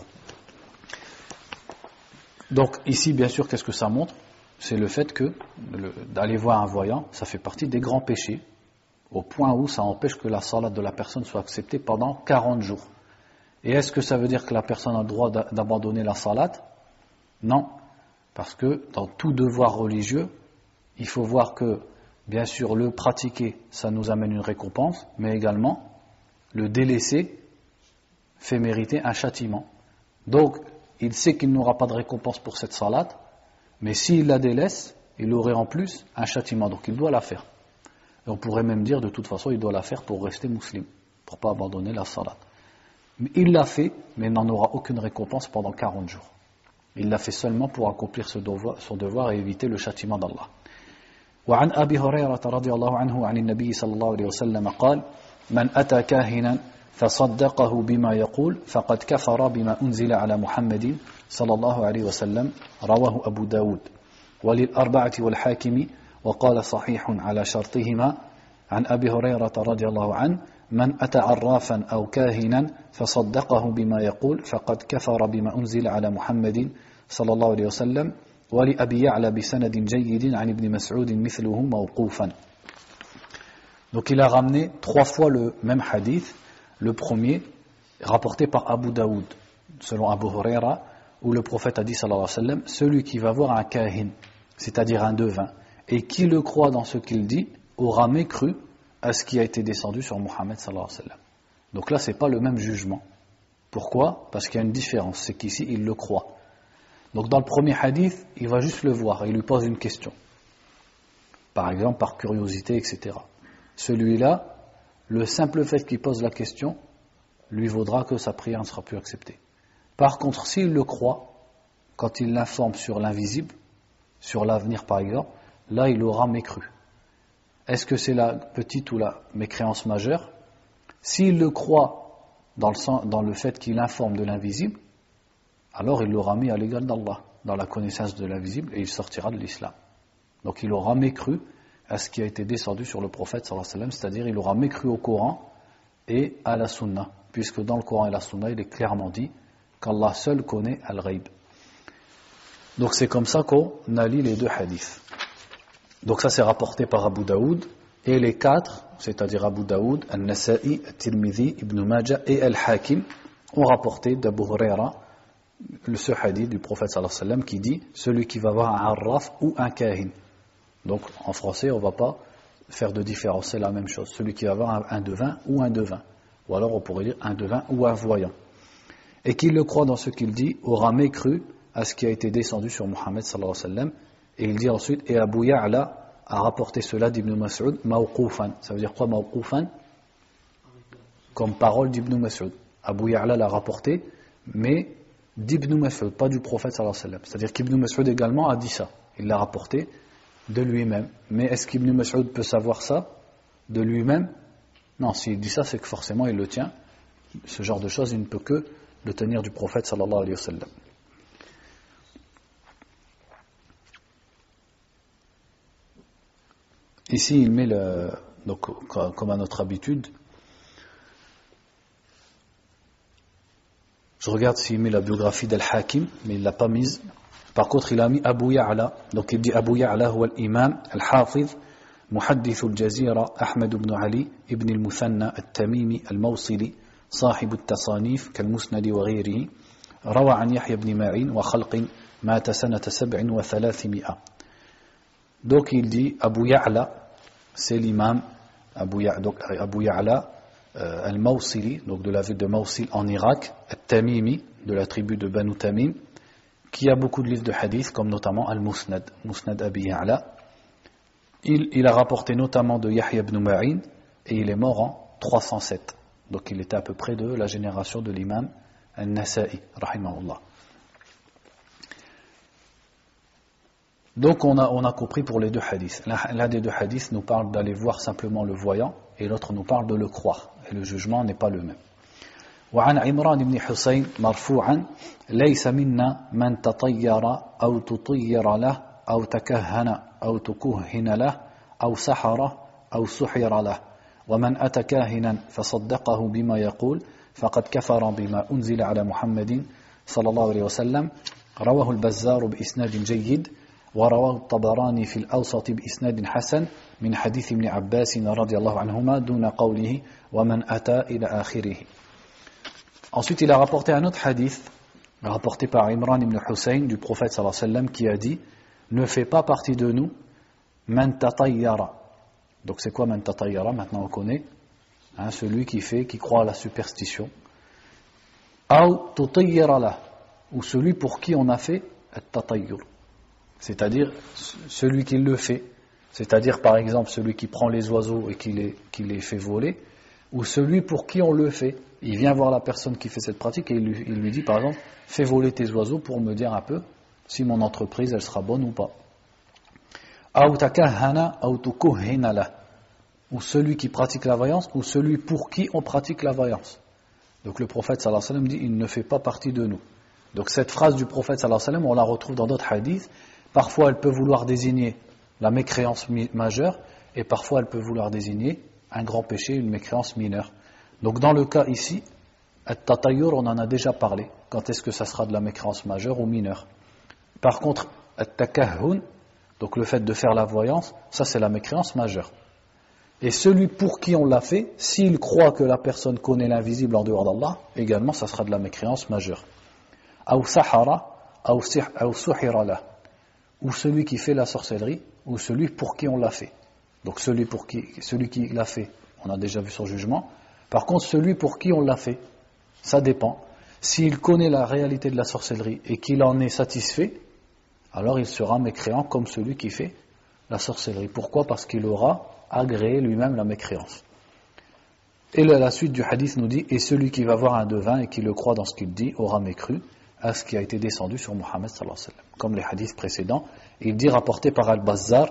Donc ici bien sûr qu'est-ce que ça montre? C'est le fait que d'aller voir un voyant, ça fait partie des grands péchés, au point où ça empêche que la salat de la personne soit acceptée pendant 40 jours. Et est-ce que ça veut dire que la personne a le droit d'abandonner la salat? Non. Parce que dans tout devoir religieux, il faut voir que, bien sûr, le pratiquer, ça nous amène une récompense, mais également, le délaisser fait mériter un châtiment. Donc, il sait qu'il n'aura pas de récompense pour cette salat, mais s'il la délaisse, il aurait en plus un châtiment, donc il doit la faire. Et on pourrait même dire, de toute façon, il doit la faire pour rester musulman, pour ne pas abandonner la salat. Mais il l'a fait, mais il n'en aura aucune récompense pendant 40 jours. Il l'a fait seulement pour accomplir son devoir et éviter le châtiment d'Allah. وعن أبي هريرة رضي الله عنه عن النبي صلى الله عليه وسلم قال من أتى كاهنا فصدقه بما يقول فقد كفر بما أنزل على محمد صلى الله عليه وسلم رواه أبو داود وللأربعة والحاكم وقال صحيح على شرطهما عن أبي هريرة رضي الله عنه من أتى عرافا أو كاهنا فصدقه بما يقول فقد كفر بما أنزل على محمد صلى الله عليه وسلم ولأبي يعلى بسند جيد عن ابن مسعود مثله موقوفا. Donc il a ramené 3 fois le même hadith. Le premier rapporté par Abu Daoud selon Abu Huraira, où le prophète a dit sallallahu alayhi wa sallam, celui qui va voir un kahin, c'est-à-dire un devin, et qui le croit dans ce qu'il dit, aura mécru à ce qui a été descendu sur Muhammad sallallahu alayhi wa sallam. Donc là, c'est pas le même jugement. Pourquoi? Parce qu'il y a une différence, c'est qu'ici, il le croit. Donc dans le premier hadith, il va juste le voir et il lui pose une question. Par exemple, par curiosité, etc. Celui-là, le simple fait qu'il pose la question, lui vaudra que sa prière ne sera plus acceptée. Par contre, s'il le croit, quand il l'informe sur l'invisible, sur l'avenir par exemple, là il aura mécru. Est-ce que c'est la petite ou la mécréance majeure? S'il le croit dans le fait qu'il informe de l'invisible, alors il l'aura mis à l'égal d'Allah, dans la connaissance de l'invisible, et il sortira de l'islam. Donc il aura mécru à ce qui a été descendu sur le prophète sallallahu alayhi wa sallam, c'est-à-dire il aura mécru au Coran et à la Sunna, puisque dans le Coran et la Sunna, il est clairement dit qu'Allah seul connaît Al-Ghaib. Donc c'est comme ça qu'on allie les 2 hadiths. Donc ça c'est rapporté par Abu Daoud, et les 4, c'est-à-dire Abu Daoud, Al-Nasa'i, Al-Tirmidhi, Ibn Majah et Al-Hakim, ont rapporté d'Abu Huraira ce hadith du prophète sallallahu alayhi wa sallam qui dit celui qui va voir un arraf ou un kahin. Donc en français on ne va pas faire de différence, c'est la même chose. Celui qui va avoir un devin ou un devin. Ou alors on pourrait dire un devin ou un voyant. Et qu'il le croit dans ce qu'il dit, aura mécru à ce qui a été descendu sur Muhammad sallallahu alayhi wa sallam. Et il dit ensuite, et Abu Ya'la a rapporté cela d'Ibn Mas'ud, mawqoufan. Ça veut dire quoi mawqoufan? Comme parole d'Ibn Mas'ud. Abu Ya'la l'a rapporté, mais d'Ibn Mas'ud, pas du prophète sallallahu alayhi wa sallam. C'est-à-dire qu'Ibn Mas'ud également a dit ça. Il l'a rapporté de lui-même. Mais est-ce qu'Ibn Mas'ud peut savoir ça de lui-même? Non, s'il dit ça, c'est que forcément il le tient. Ce genre de choses, il ne peut que le tenir du prophète sallallahu alayhi wa sallam. Ici, il met donc, comme à notre habitude, je regarde s'il met la biographie d'Al-Hakim, mais il ne l'a pas mise. Par contre, il a mis Abu Ya'la. Donc il dit Abu Ya'la huwa al-imam al-hafiz محدث الجزيرة أحمد بن علي ابن المثنى التميمي الموصلي صاحب التصانيف كالمسند وغيره روى عن يحيى بن معين وخلق مات سنة 7 و300. Donc il dit Abu Ya'la, c'est l'imam Abu Ya'la al-Mawsili, donc de la ville de Mawsil en Irak, al-Tamimi, de la tribu de Banu Tamim, qui a beaucoup de livres de hadith, comme notamment Al-Musnad, Musnad Abi Ya'la. Il a rapporté notamment de Yahya ibn Ma'in, et il est mort en 307. Donc il était à peu près de la génération de l'imam An-Nasa'i, rahimahullah. Donc on a compris pour les deux hadiths. L'un des deux hadiths nous parle d'aller voir simplement le voyant, et l'autre nous parle de le croire. Et le jugement n'est pas le même. وعن عمران بن حسين مرفوعا ليس منا من تطير أو تطير له أو تكهن أو تكهن له أو سحر أو سحر له ومن أتى كاهنا فصدقه بما يقول فقد كفر بما أنزل على محمد صلى الله عليه وسلم. رواه البزار بإسناد جيد ورواه الطبراني في الأوسط بإسناد حسن من حديث ابن عباس رضي الله عنهما دون قوله ومن أتى إلى آخره. Ensuite, il a rapporté un autre hadith, rapporté par Imran ibn Hussein, du prophète sallallahu alayhi wa sallam, qui a dit « Ne fais pas partie de nous, man tatayyara ». Donc c'est quoi man tatayyara? Maintenant on connaît, hein, celui qui croit à la superstition. « Aw tutayyara lah » ou celui pour qui on a fait « at-tatayyur ». C'est-à-dire celui qui le fait. C'est-à-dire par exemple celui qui prend les oiseaux et qui les fait voler, ou celui pour qui on le fait. Il vient voir la personne qui fait cette pratique et il lui dit par exemple fais voler tes oiseaux pour me dire un peu si mon entreprise elle sera bonne ou pas. Ou celui qui pratique la voyance ou celui pour qui on pratique la voyance. Donc le prophète sallallahu alayhi wa sallam dit il ne fait pas partie de nous. Donc cette phrase du prophète sallallahu alayhi wa sallam on la retrouve dans d'autres hadiths. Parfois elle peut vouloir désigner la mécréance majeure et parfois elle peut vouloir désigner un grand péché, une mécréance mineure. Donc dans le cas ici, at-tatayyur, on en a déjà parlé. Quand est-ce que ça sera de la mécréance majeure ou mineure? Par contre, at-takahhun, donc le fait de faire la voyance, ça c'est la mécréance majeure. Et celui pour qui on l'a fait, s'il croit que la personne connaît l'invisible en dehors d'Allah, également ça sera de la mécréance majeure. Aw sahara, aw suhira lah. Ou celui qui fait la sorcellerie, ou celui pour qui on l'a fait. Donc celui qui l'a fait, on a déjà vu son jugement. Par contre, celui pour qui on l'a fait, ça dépend. S'il connaît la réalité de la sorcellerie et qu'il en est satisfait, alors il sera mécréant comme celui qui fait la sorcellerie. Pourquoi? Parce qu'il aura agréé lui-même la mécréance. Et la suite du hadith nous dit, et celui qui va voir un devin et qui le croit dans ce qu'il dit, aura mécru à ce qui a été descendu sur Muhammad sallallahu alayhi wa sallam. Comme les hadiths précédents, il dit rapporté par Al-Bazzar,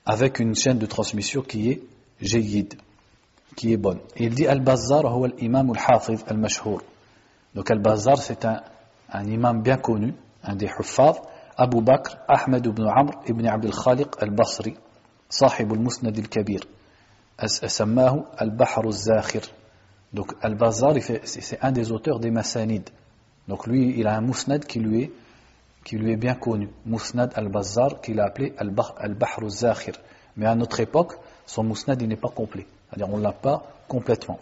avec une chaîne de transmission qui est jayyid, qui est bonne. Et il dit Al-Bazzar huwa al-imam al-hafiz al-mashhur. Donc Al-Bazzar c'est un imam bien connu, un des huffaz, Abu Bakr Ahmed ibn Amr ibn Abd al-Khaliq al-Basri, صاحب المسند الكبير, سماه البحر الزاخر. Donc Al-Bazzar c'est un des auteurs des Masanid. Donc lui il a un musnad qui lui est bien connu, Musnad al-Bazzar, qu'il a appelé al-Bahr al-Zakhir. Mais à notre époque, son musnad il n'est pas complet. C'est-à-dire on ne l'a pas complètement.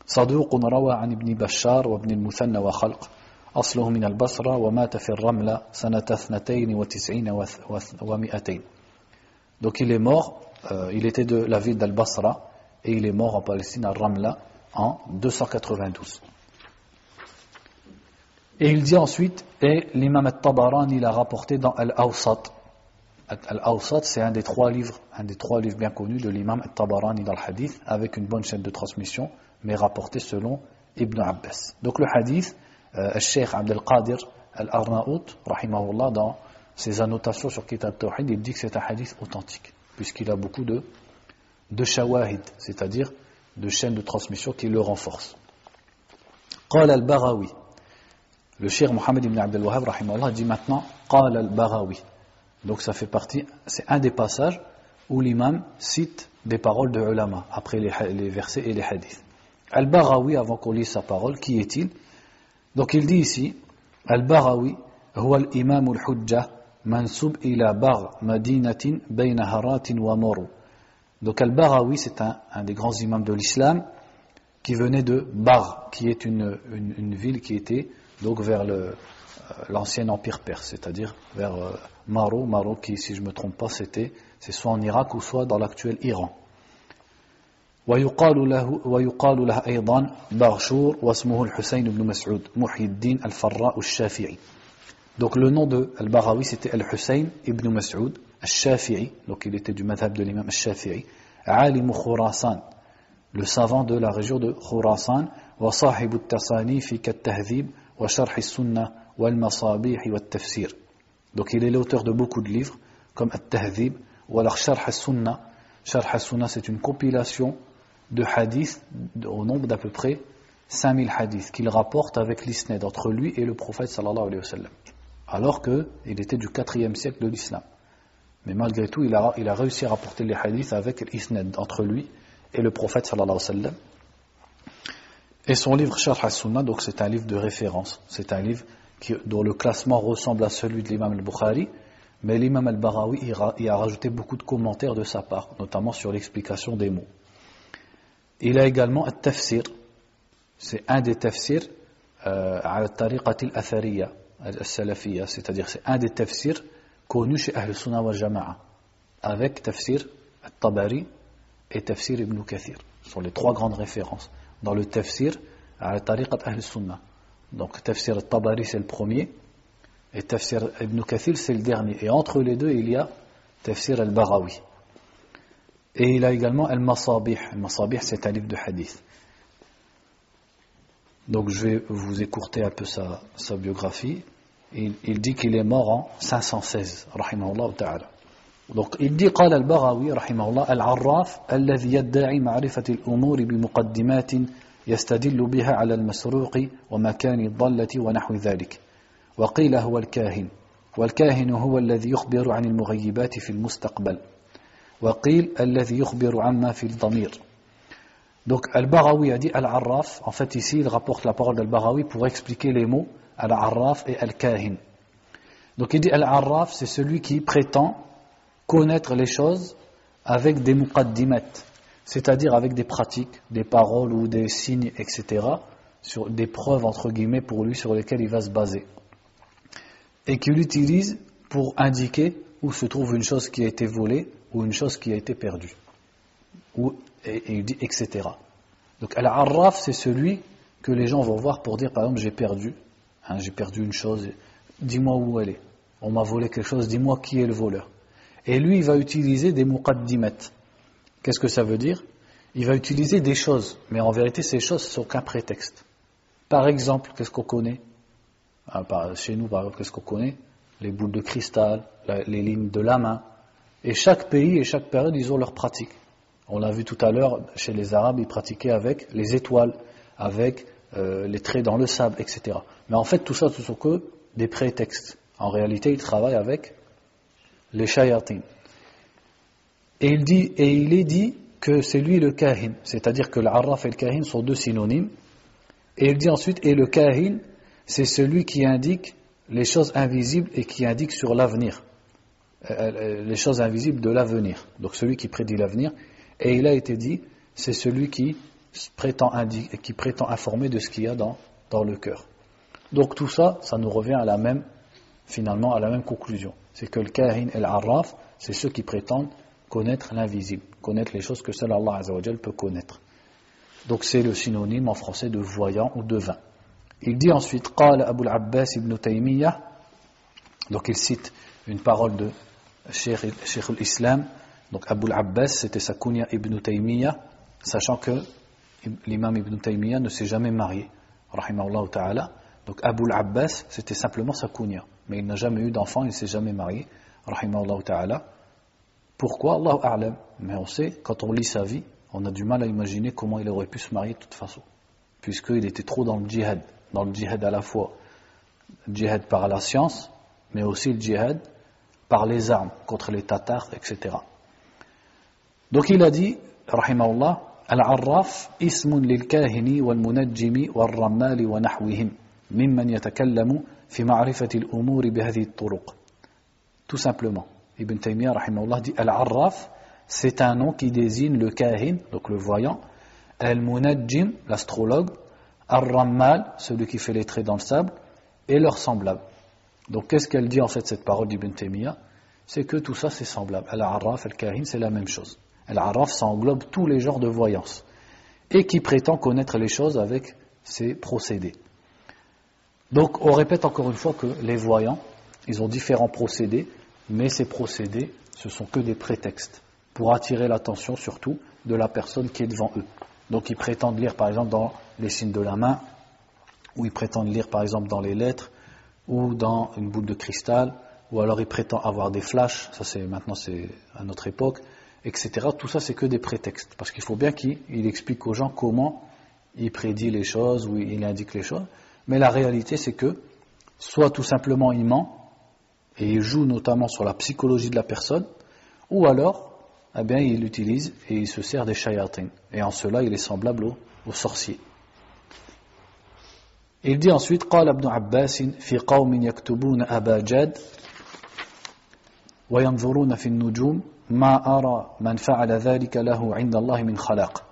صدوق روى عن ابن بشار وابن المثنى وخلق أصله من البصرة ومات في الرملة سنة 92 و200. Donc il est mort il était de la ville d'Al-Basra et il est mort en Palestine à Ramla en 292. Et il dit ensuite, et l'imam al-Tabarani l'a rapporté dans Al-Awsat. Al-Awsat, c'est un des trois livres bien connus de l'imam al-Tabarani dans le hadith, avec une bonne chaîne de transmission, mais rapporté selon Ibn Abbas. Donc le hadith, Cheikh Abdel Qadir al-Arnaout, rahimahullah, dans ses annotations sur Kitab Tawhid, il dit que c'est un hadith authentique, puisqu'il a beaucoup de shawahid, c'est-à-dire de chaînes de transmission qui le renforcent. Qala al-Baghawi. Le Cheikh Mohammed ibn Abdel Wahhab rahimahullah dit maintenant Qala al-Baghawi. Donc ça fait partie, c'est un des passages où l'imam cite des paroles de ulama après les versets et les hadiths. Al-Baghawi, avant qu'on lise sa parole, qui est-il? Donc il dit ici Al-Baghawi huwa al-imam al-hujjah mansub ila Bagh madinatin bayna haratin wa Maru. Donc Al-Baghawi, c'est un des grands imams de l'islam qui venait de Bagh, qui est une ville qui était donc vers l'ancien empire perse, c'est-à-dire vers Maro qui, si je ne me trompe pas, c'est soit en Irak ou soit dans l'actuel Iran. ويقال له أيضا بغشور واسمه الحسين بن مسعود محي الدين الفراء الشافعي. Donc le nom de Al-Baghawi c'était Al-Hussein ibn Mas'ud Al-Shafi'i, donc il était du madhab de l'imam Al-Shafi'i, عالم خراسان, le savant de la région de Khurasan, وصاحب التصانيف كالتهذيب وشرح السنة والمصابيح والتفسير. Donc il est l'auteur de beaucoup de livres comme At-Tahdhib ou alors Sharh al-Sunnah. Sharh al-Sunnah, c'est une compilation de hadiths au nombre d'à peu près 5000 hadiths qu'il rapporte avec l'isnad entre lui et le prophète sallallahu alayhi wa sallam, alors qu'il était du 4e siècle de l'islam. Mais malgré tout, il a réussi à rapporter les hadiths avec l'isnad entre lui et le prophète sallallahu alayhi wa sallam. Et son livre Sharh al-Sunnah, donc c'est un livre de référence, c'est un livre dont le classement ressemble à celui de l'imam al-Bukhari, mais l'imam al-Baghawi y a rajouté beaucoup de commentaires de sa part, notamment sur l'explication des mots. Il a également un tafsir, c'est un des tafsirs à la tariqat al-athariya, al-salafiyya, c'est-à-dire c'est un des tafsirs connus chez Ahl Sunnah wal Jama'a, avec tafsir al-Tabari et tafsir Ibn Kathir. Ce sont les trois grandes références dans le tafsir à la tariqat Ahl Sunnah. Donc tafsir al-Tabari c'est le premier et tafsir Ibn Kathir c'est le dernier, et entre les deux il y a tafsir al-Baghawi. Et il a également Al-Masabih. Al-Masabih, c'est un livre de hadith. Donc je vais vous écourter un peu sa biographie. Il dit qu'il est mort en 516, rahimahullah ta'ala. Donc il dit قال البغوي رحمه الله العراف الذي يدعي معرفة الأمور بمقدمات يستدل بها على المسروق ومكان الضالة ونحو ذلك. وقيل هو الكاهن. والكاهن هو الذي يخبر عن المغيبات في المستقبل. وقيل الذي يخبر عما في الضمير. Donc Al-Baghawi a dit Al-Arraf. En fait ici il rapporte la parole d'Al-Baghawi pour expliquer les mots Al-Arraf et Al-Kahin. Donc il dit Al-Arraf, c'est celui qui prétend connaître les choses avec des muqaddimat, c'est-à-dire avec des pratiques, des paroles ou des signes, etc., sur des preuves entre guillemets pour lui sur lesquelles il va se baser, et qu'il l'utilise pour indiquer où se trouve une chose qui a été volée ou une chose qui a été perdue, et il dit etc. Donc Al-Arraf, c'est celui que les gens vont voir pour dire par exemple j'ai perdu une chose, dis-moi où elle est, on m'a volé quelque chose, dis-moi qui est le voleur. Et lui il va utiliser des muqaddimat. Qu'est-ce que ça veut dire? Il va utiliser des choses, mais en vérité ces choses ne sont qu'un prétexte. Par exemple, qu'est-ce qu'on connaît? Chez nous par exemple, qu'est-ce qu'on connaît? Les boules de cristal, les lignes de la main. Et chaque pays et chaque période, ils ont leurs pratiques. On l'a vu tout à l'heure, chez les Arabes, ils pratiquaient avec les étoiles, avec les traits dans le sable, etc. Mais en fait, tout ça, ce sont que des prétextes. En réalité, ils travaillent avec les shayatin. Et il est dit que c'est lui le kahin, c'est-à-dire que l'Arraf et le kahin sont deux synonymes. Et il dit ensuite, et le kahin, c'est celui qui indique les choses invisibles et qui indique sur l'avenir. Les choses invisibles de l'avenir. Donc celui qui prédit l'avenir. Et il a été dit, c'est celui qui prétend informer de ce qu'il y a dans le cœur. Donc tout ça, ça nous revient finalement à la même conclusion. C'est que le kahin et l'arraf, c'est ceux qui prétendent connaître l'invisible, connaître les choses que seul Allah Azza wa Jal peut connaître. Donc c'est le synonyme en français de voyant ou devin. Il dit ensuite, قال أبو العباس ابن تيمية, donc il cite une parole de Cheikh al-Islam, donc Abu al-Abbas, c'était sa kunya Ibn Taymiyyah, sachant que l'imam Ibn Taymiyyah ne s'est jamais marié, rahimahullah ta'ala. Donc Abu al-Abbas, c'était simplement sa kunya, mais il n'a jamais eu d'enfant, il ne s'est jamais marié, rahimahullah ta'ala. Pourquoi? Allahu a'lam. Mais on sait, quand on lit sa vie, on a du mal à imaginer comment il aurait pu se marier de toute façon, puisqu'il était trop dans le djihad à la fois, le djihad par la science, mais aussi le djihad par les armes, contre les Tatars, etc. Donc il a dit, rahimahullah, Al-Arraf ismun lil-kahini wal-munajjimi wal-rammali wa nahwihim mimman yatakallamu fi ma'rifati al-umuri bihadhihi at-turuq. Tout simplement, Ibn Taymiyyah rahimahullah dit Al-Arraf, c'est un nom qui désigne le kahin, donc le voyant, Al-Munajjim, l'astrologue, Al-Rammal, celui qui fait les traits dans le sable, et leurs semblables. Donc qu'est-ce qu'elle dit en fait cette parole d'Ibn Taymiyyah? C'est que tout ça c'est semblable. Al-Arraf, Al-Kahin, c'est la même chose. Al-Arraf, ça englobe tous les genres de voyance et qui prétend connaître les choses avec ses procédés. Donc on répète encore une fois que les voyants, ils ont différents procédés, mais ces procédés, ce sont que des prétextes pour attirer l'attention surtout de la personne qui est devant eux. Donc ils prétendent lire par exemple dans les signes de la main, ou ils prétendent lire par exemple dans les lettres, ou dans une boule de cristal, ou alors ils prétendent avoir des flashs, ça c'est maintenant c'est à notre époque, etc. Tout ça c'est que des prétextes, parce qu'il faut bien qu'il explique aux gens comment il prédit les choses, ou il indique les choses, mais la réalité c'est que soit tout simplement il ment, et il joue notamment sur la psychologie de la personne, ou alors eh bien, il utilise et il se sert des shayatin, et en cela il est semblable aux sorciers. Il dit ensuite قال ابن عباس في قوم يكتبون أبا جاد وينظرون في النجوم ما أرى من فعل ذلك له عند الله من خلاق.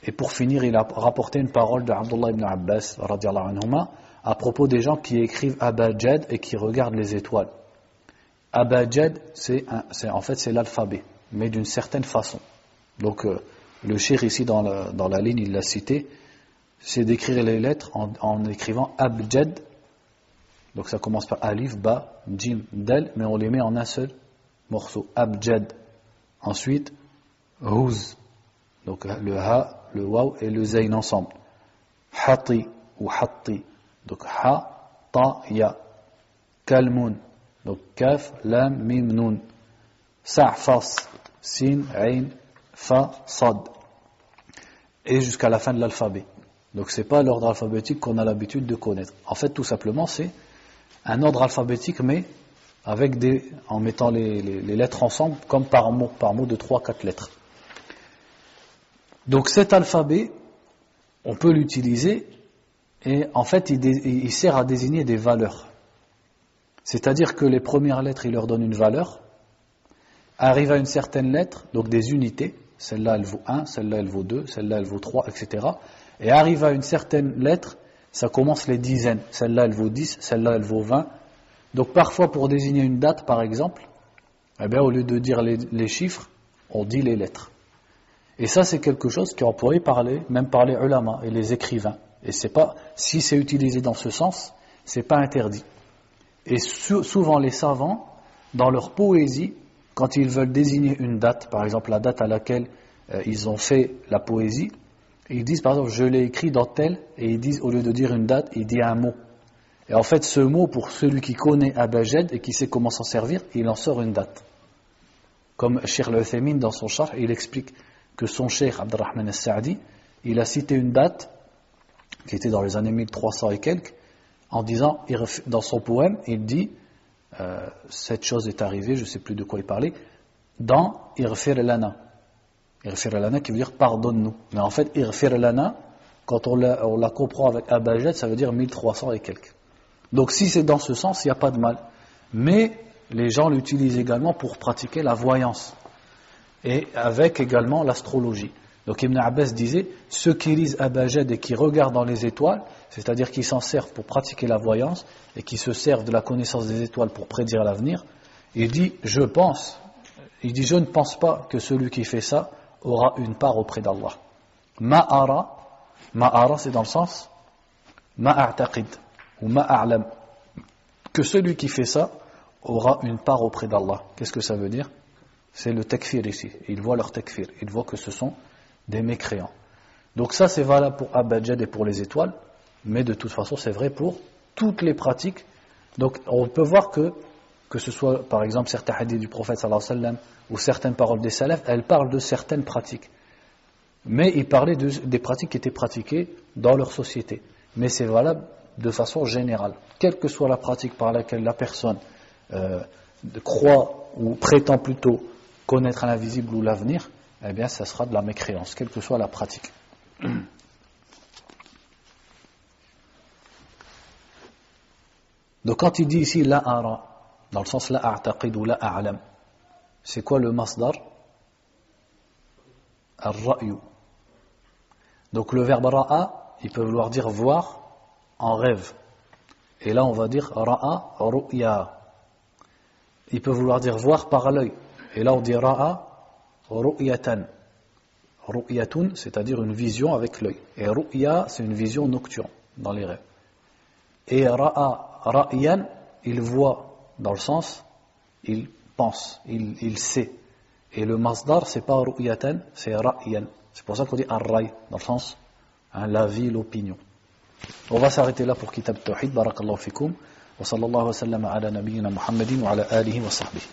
Et pour finir, il a rapporté une parole de Abdullah ibn Abbas radiallahu anhuma à propos des gens qui écrivent Abajad et qui regardent les étoiles. Abajad, en fait c'est l'alphabet, mais d'une certaine façon. Donc le cheikh ici dans la ligne, il l'a cité, c'est d'écrire les lettres en écrivant Abjad. Donc ça commence par Alif, Ba, Jim, Dal, mais on les met en un seul morceau. Abjad. Ensuite, Huz. Donc le Ha, le Waw et le Zayn ensemble. Hati ou Hatti. Donc Ha, Ta, Ya. Kalmun. Donc Kaf, Lam, Mim, Nun. Sa'fas. Sin, Ain, Fa, Sad. Et jusqu'à la fin de l'alphabet. Donc c'est pas l'ordre alphabétique qu'on a l'habitude de connaître. En fait, tout simplement, c'est un ordre alphabétique, mais avec en mettant les lettres ensemble, comme par mot de 3-4 lettres. Donc cet alphabet, on peut l'utiliser, et en fait, il sert à désigner des valeurs. C'est-à-dire que les premières lettres, il leur donne une valeur, arrive à une certaine lettre, donc des unités, celle-là elle vaut 1, celle-là elle vaut 2, celle-là elle vaut 3, etc. Et arrive à une certaine lettre, ça commence les dizaines. Celle-là, elle vaut 10, celle-là, elle vaut 20. Donc parfois, pour désigner une date, par exemple, eh bien, au lieu de dire les chiffres, on dit les lettres. Et ça, c'est quelque chose qui est employé même par les ulama et les écrivains. Et si c'est utilisé dans ce sens, c'est pas interdit. Et souvent, les savants, dans leur poésie, quand ils veulent désigner une date, par exemple la date à laquelle ils ont fait la poésie, ils disent par exemple je l'ai écrit dans tel, et ils disent au lieu de dire une date, il dit un mot. Et en fait ce mot, pour celui qui connaît Abajad et qui sait comment s'en servir, il en sort une date. Comme Cheikh al-Uthaymin dans son charh, il explique que son cheikh Abdurrahman al-Sa'di, il a cité une date qui était dans les années 1300 et quelques, en disant, dans son poème, il dit cette chose est arrivée, je ne sais plus de quoi il parlait, dans Irfir Lana. Irfir Lana qui veut dire pardonne-nous. Mais en fait, Irfir Lana, quand on la comprend avec Abajad, ça veut dire 1300 et quelques. Donc si c'est dans ce sens, il n'y a pas de mal. Mais les gens l'utilisent également pour pratiquer la voyance. Et avec également l'astrologie. Donc Ibn Abbas disait, ceux qui lisent Abajad et qui regardent dans les étoiles, c'est-à-dire qui s'en servent pour pratiquer la voyance et qui se servent de la connaissance des étoiles pour prédire l'avenir, il dit, je pense, Il dit je ne pense pas que celui qui fait ça aura une part auprès d'Allah. Ma'ara c'est dans le sens ma'a'taqid ou ma'a'lam, que celui qui fait ça aura une part auprès d'Allah. Qu'est-ce que ça veut dire? C'est le takfir ici. Ils voient leur takfir, ils voient que ce sont des mécréants. Donc ça c'est valable pour Abajad et pour les étoiles, mais de toute façon c'est vrai pour toutes les pratiques. Donc on peut voir que ce soit par exemple certains hadiths du prophète sallallahu alayhi wa sallam ou certaines paroles des salafs, elles parlent de certaines pratiques. Mais ils parlaient des pratiques qui étaient pratiquées dans leur société. Mais c'est valable de façon générale. Quelle que soit la pratique par laquelle la personne croit ou prétend plutôt connaître l'invisible ou l'avenir, eh bien ça sera de la mécréance, quelle que soit la pratique. Donc quand il dit ici la ara, dans le sens la a'taqid ou la a'lam, c'est quoi le masdar? Ar-ra'yu. Donc le verbe ra'a, il peut vouloir dire voir en rêve. Et là on va dire ra'a ru'ya. Il peut vouloir dire voir par l'œil. Et là on dit ra'a ru'yatan. Ru'yatun, c'est-à-dire une vision avec l'œil. Et ru'ya, c'est une vision nocturne dans les rêves. Et ra'a ra'yan, il voit dans le sens, il pense, il sait. Et le masdar, c'est pas ru'yatan, c'est ra'yan. C'est pour ça qu'on dit ar-ray, dans le sens, l'avis, l'opinion. On va s'arrêter là pour Kitab Tawhid. Barakallahu fikum. Wa sallallahu wa sallam ala nabiyyina Muhammadin wa ala alihi wa sahbihi.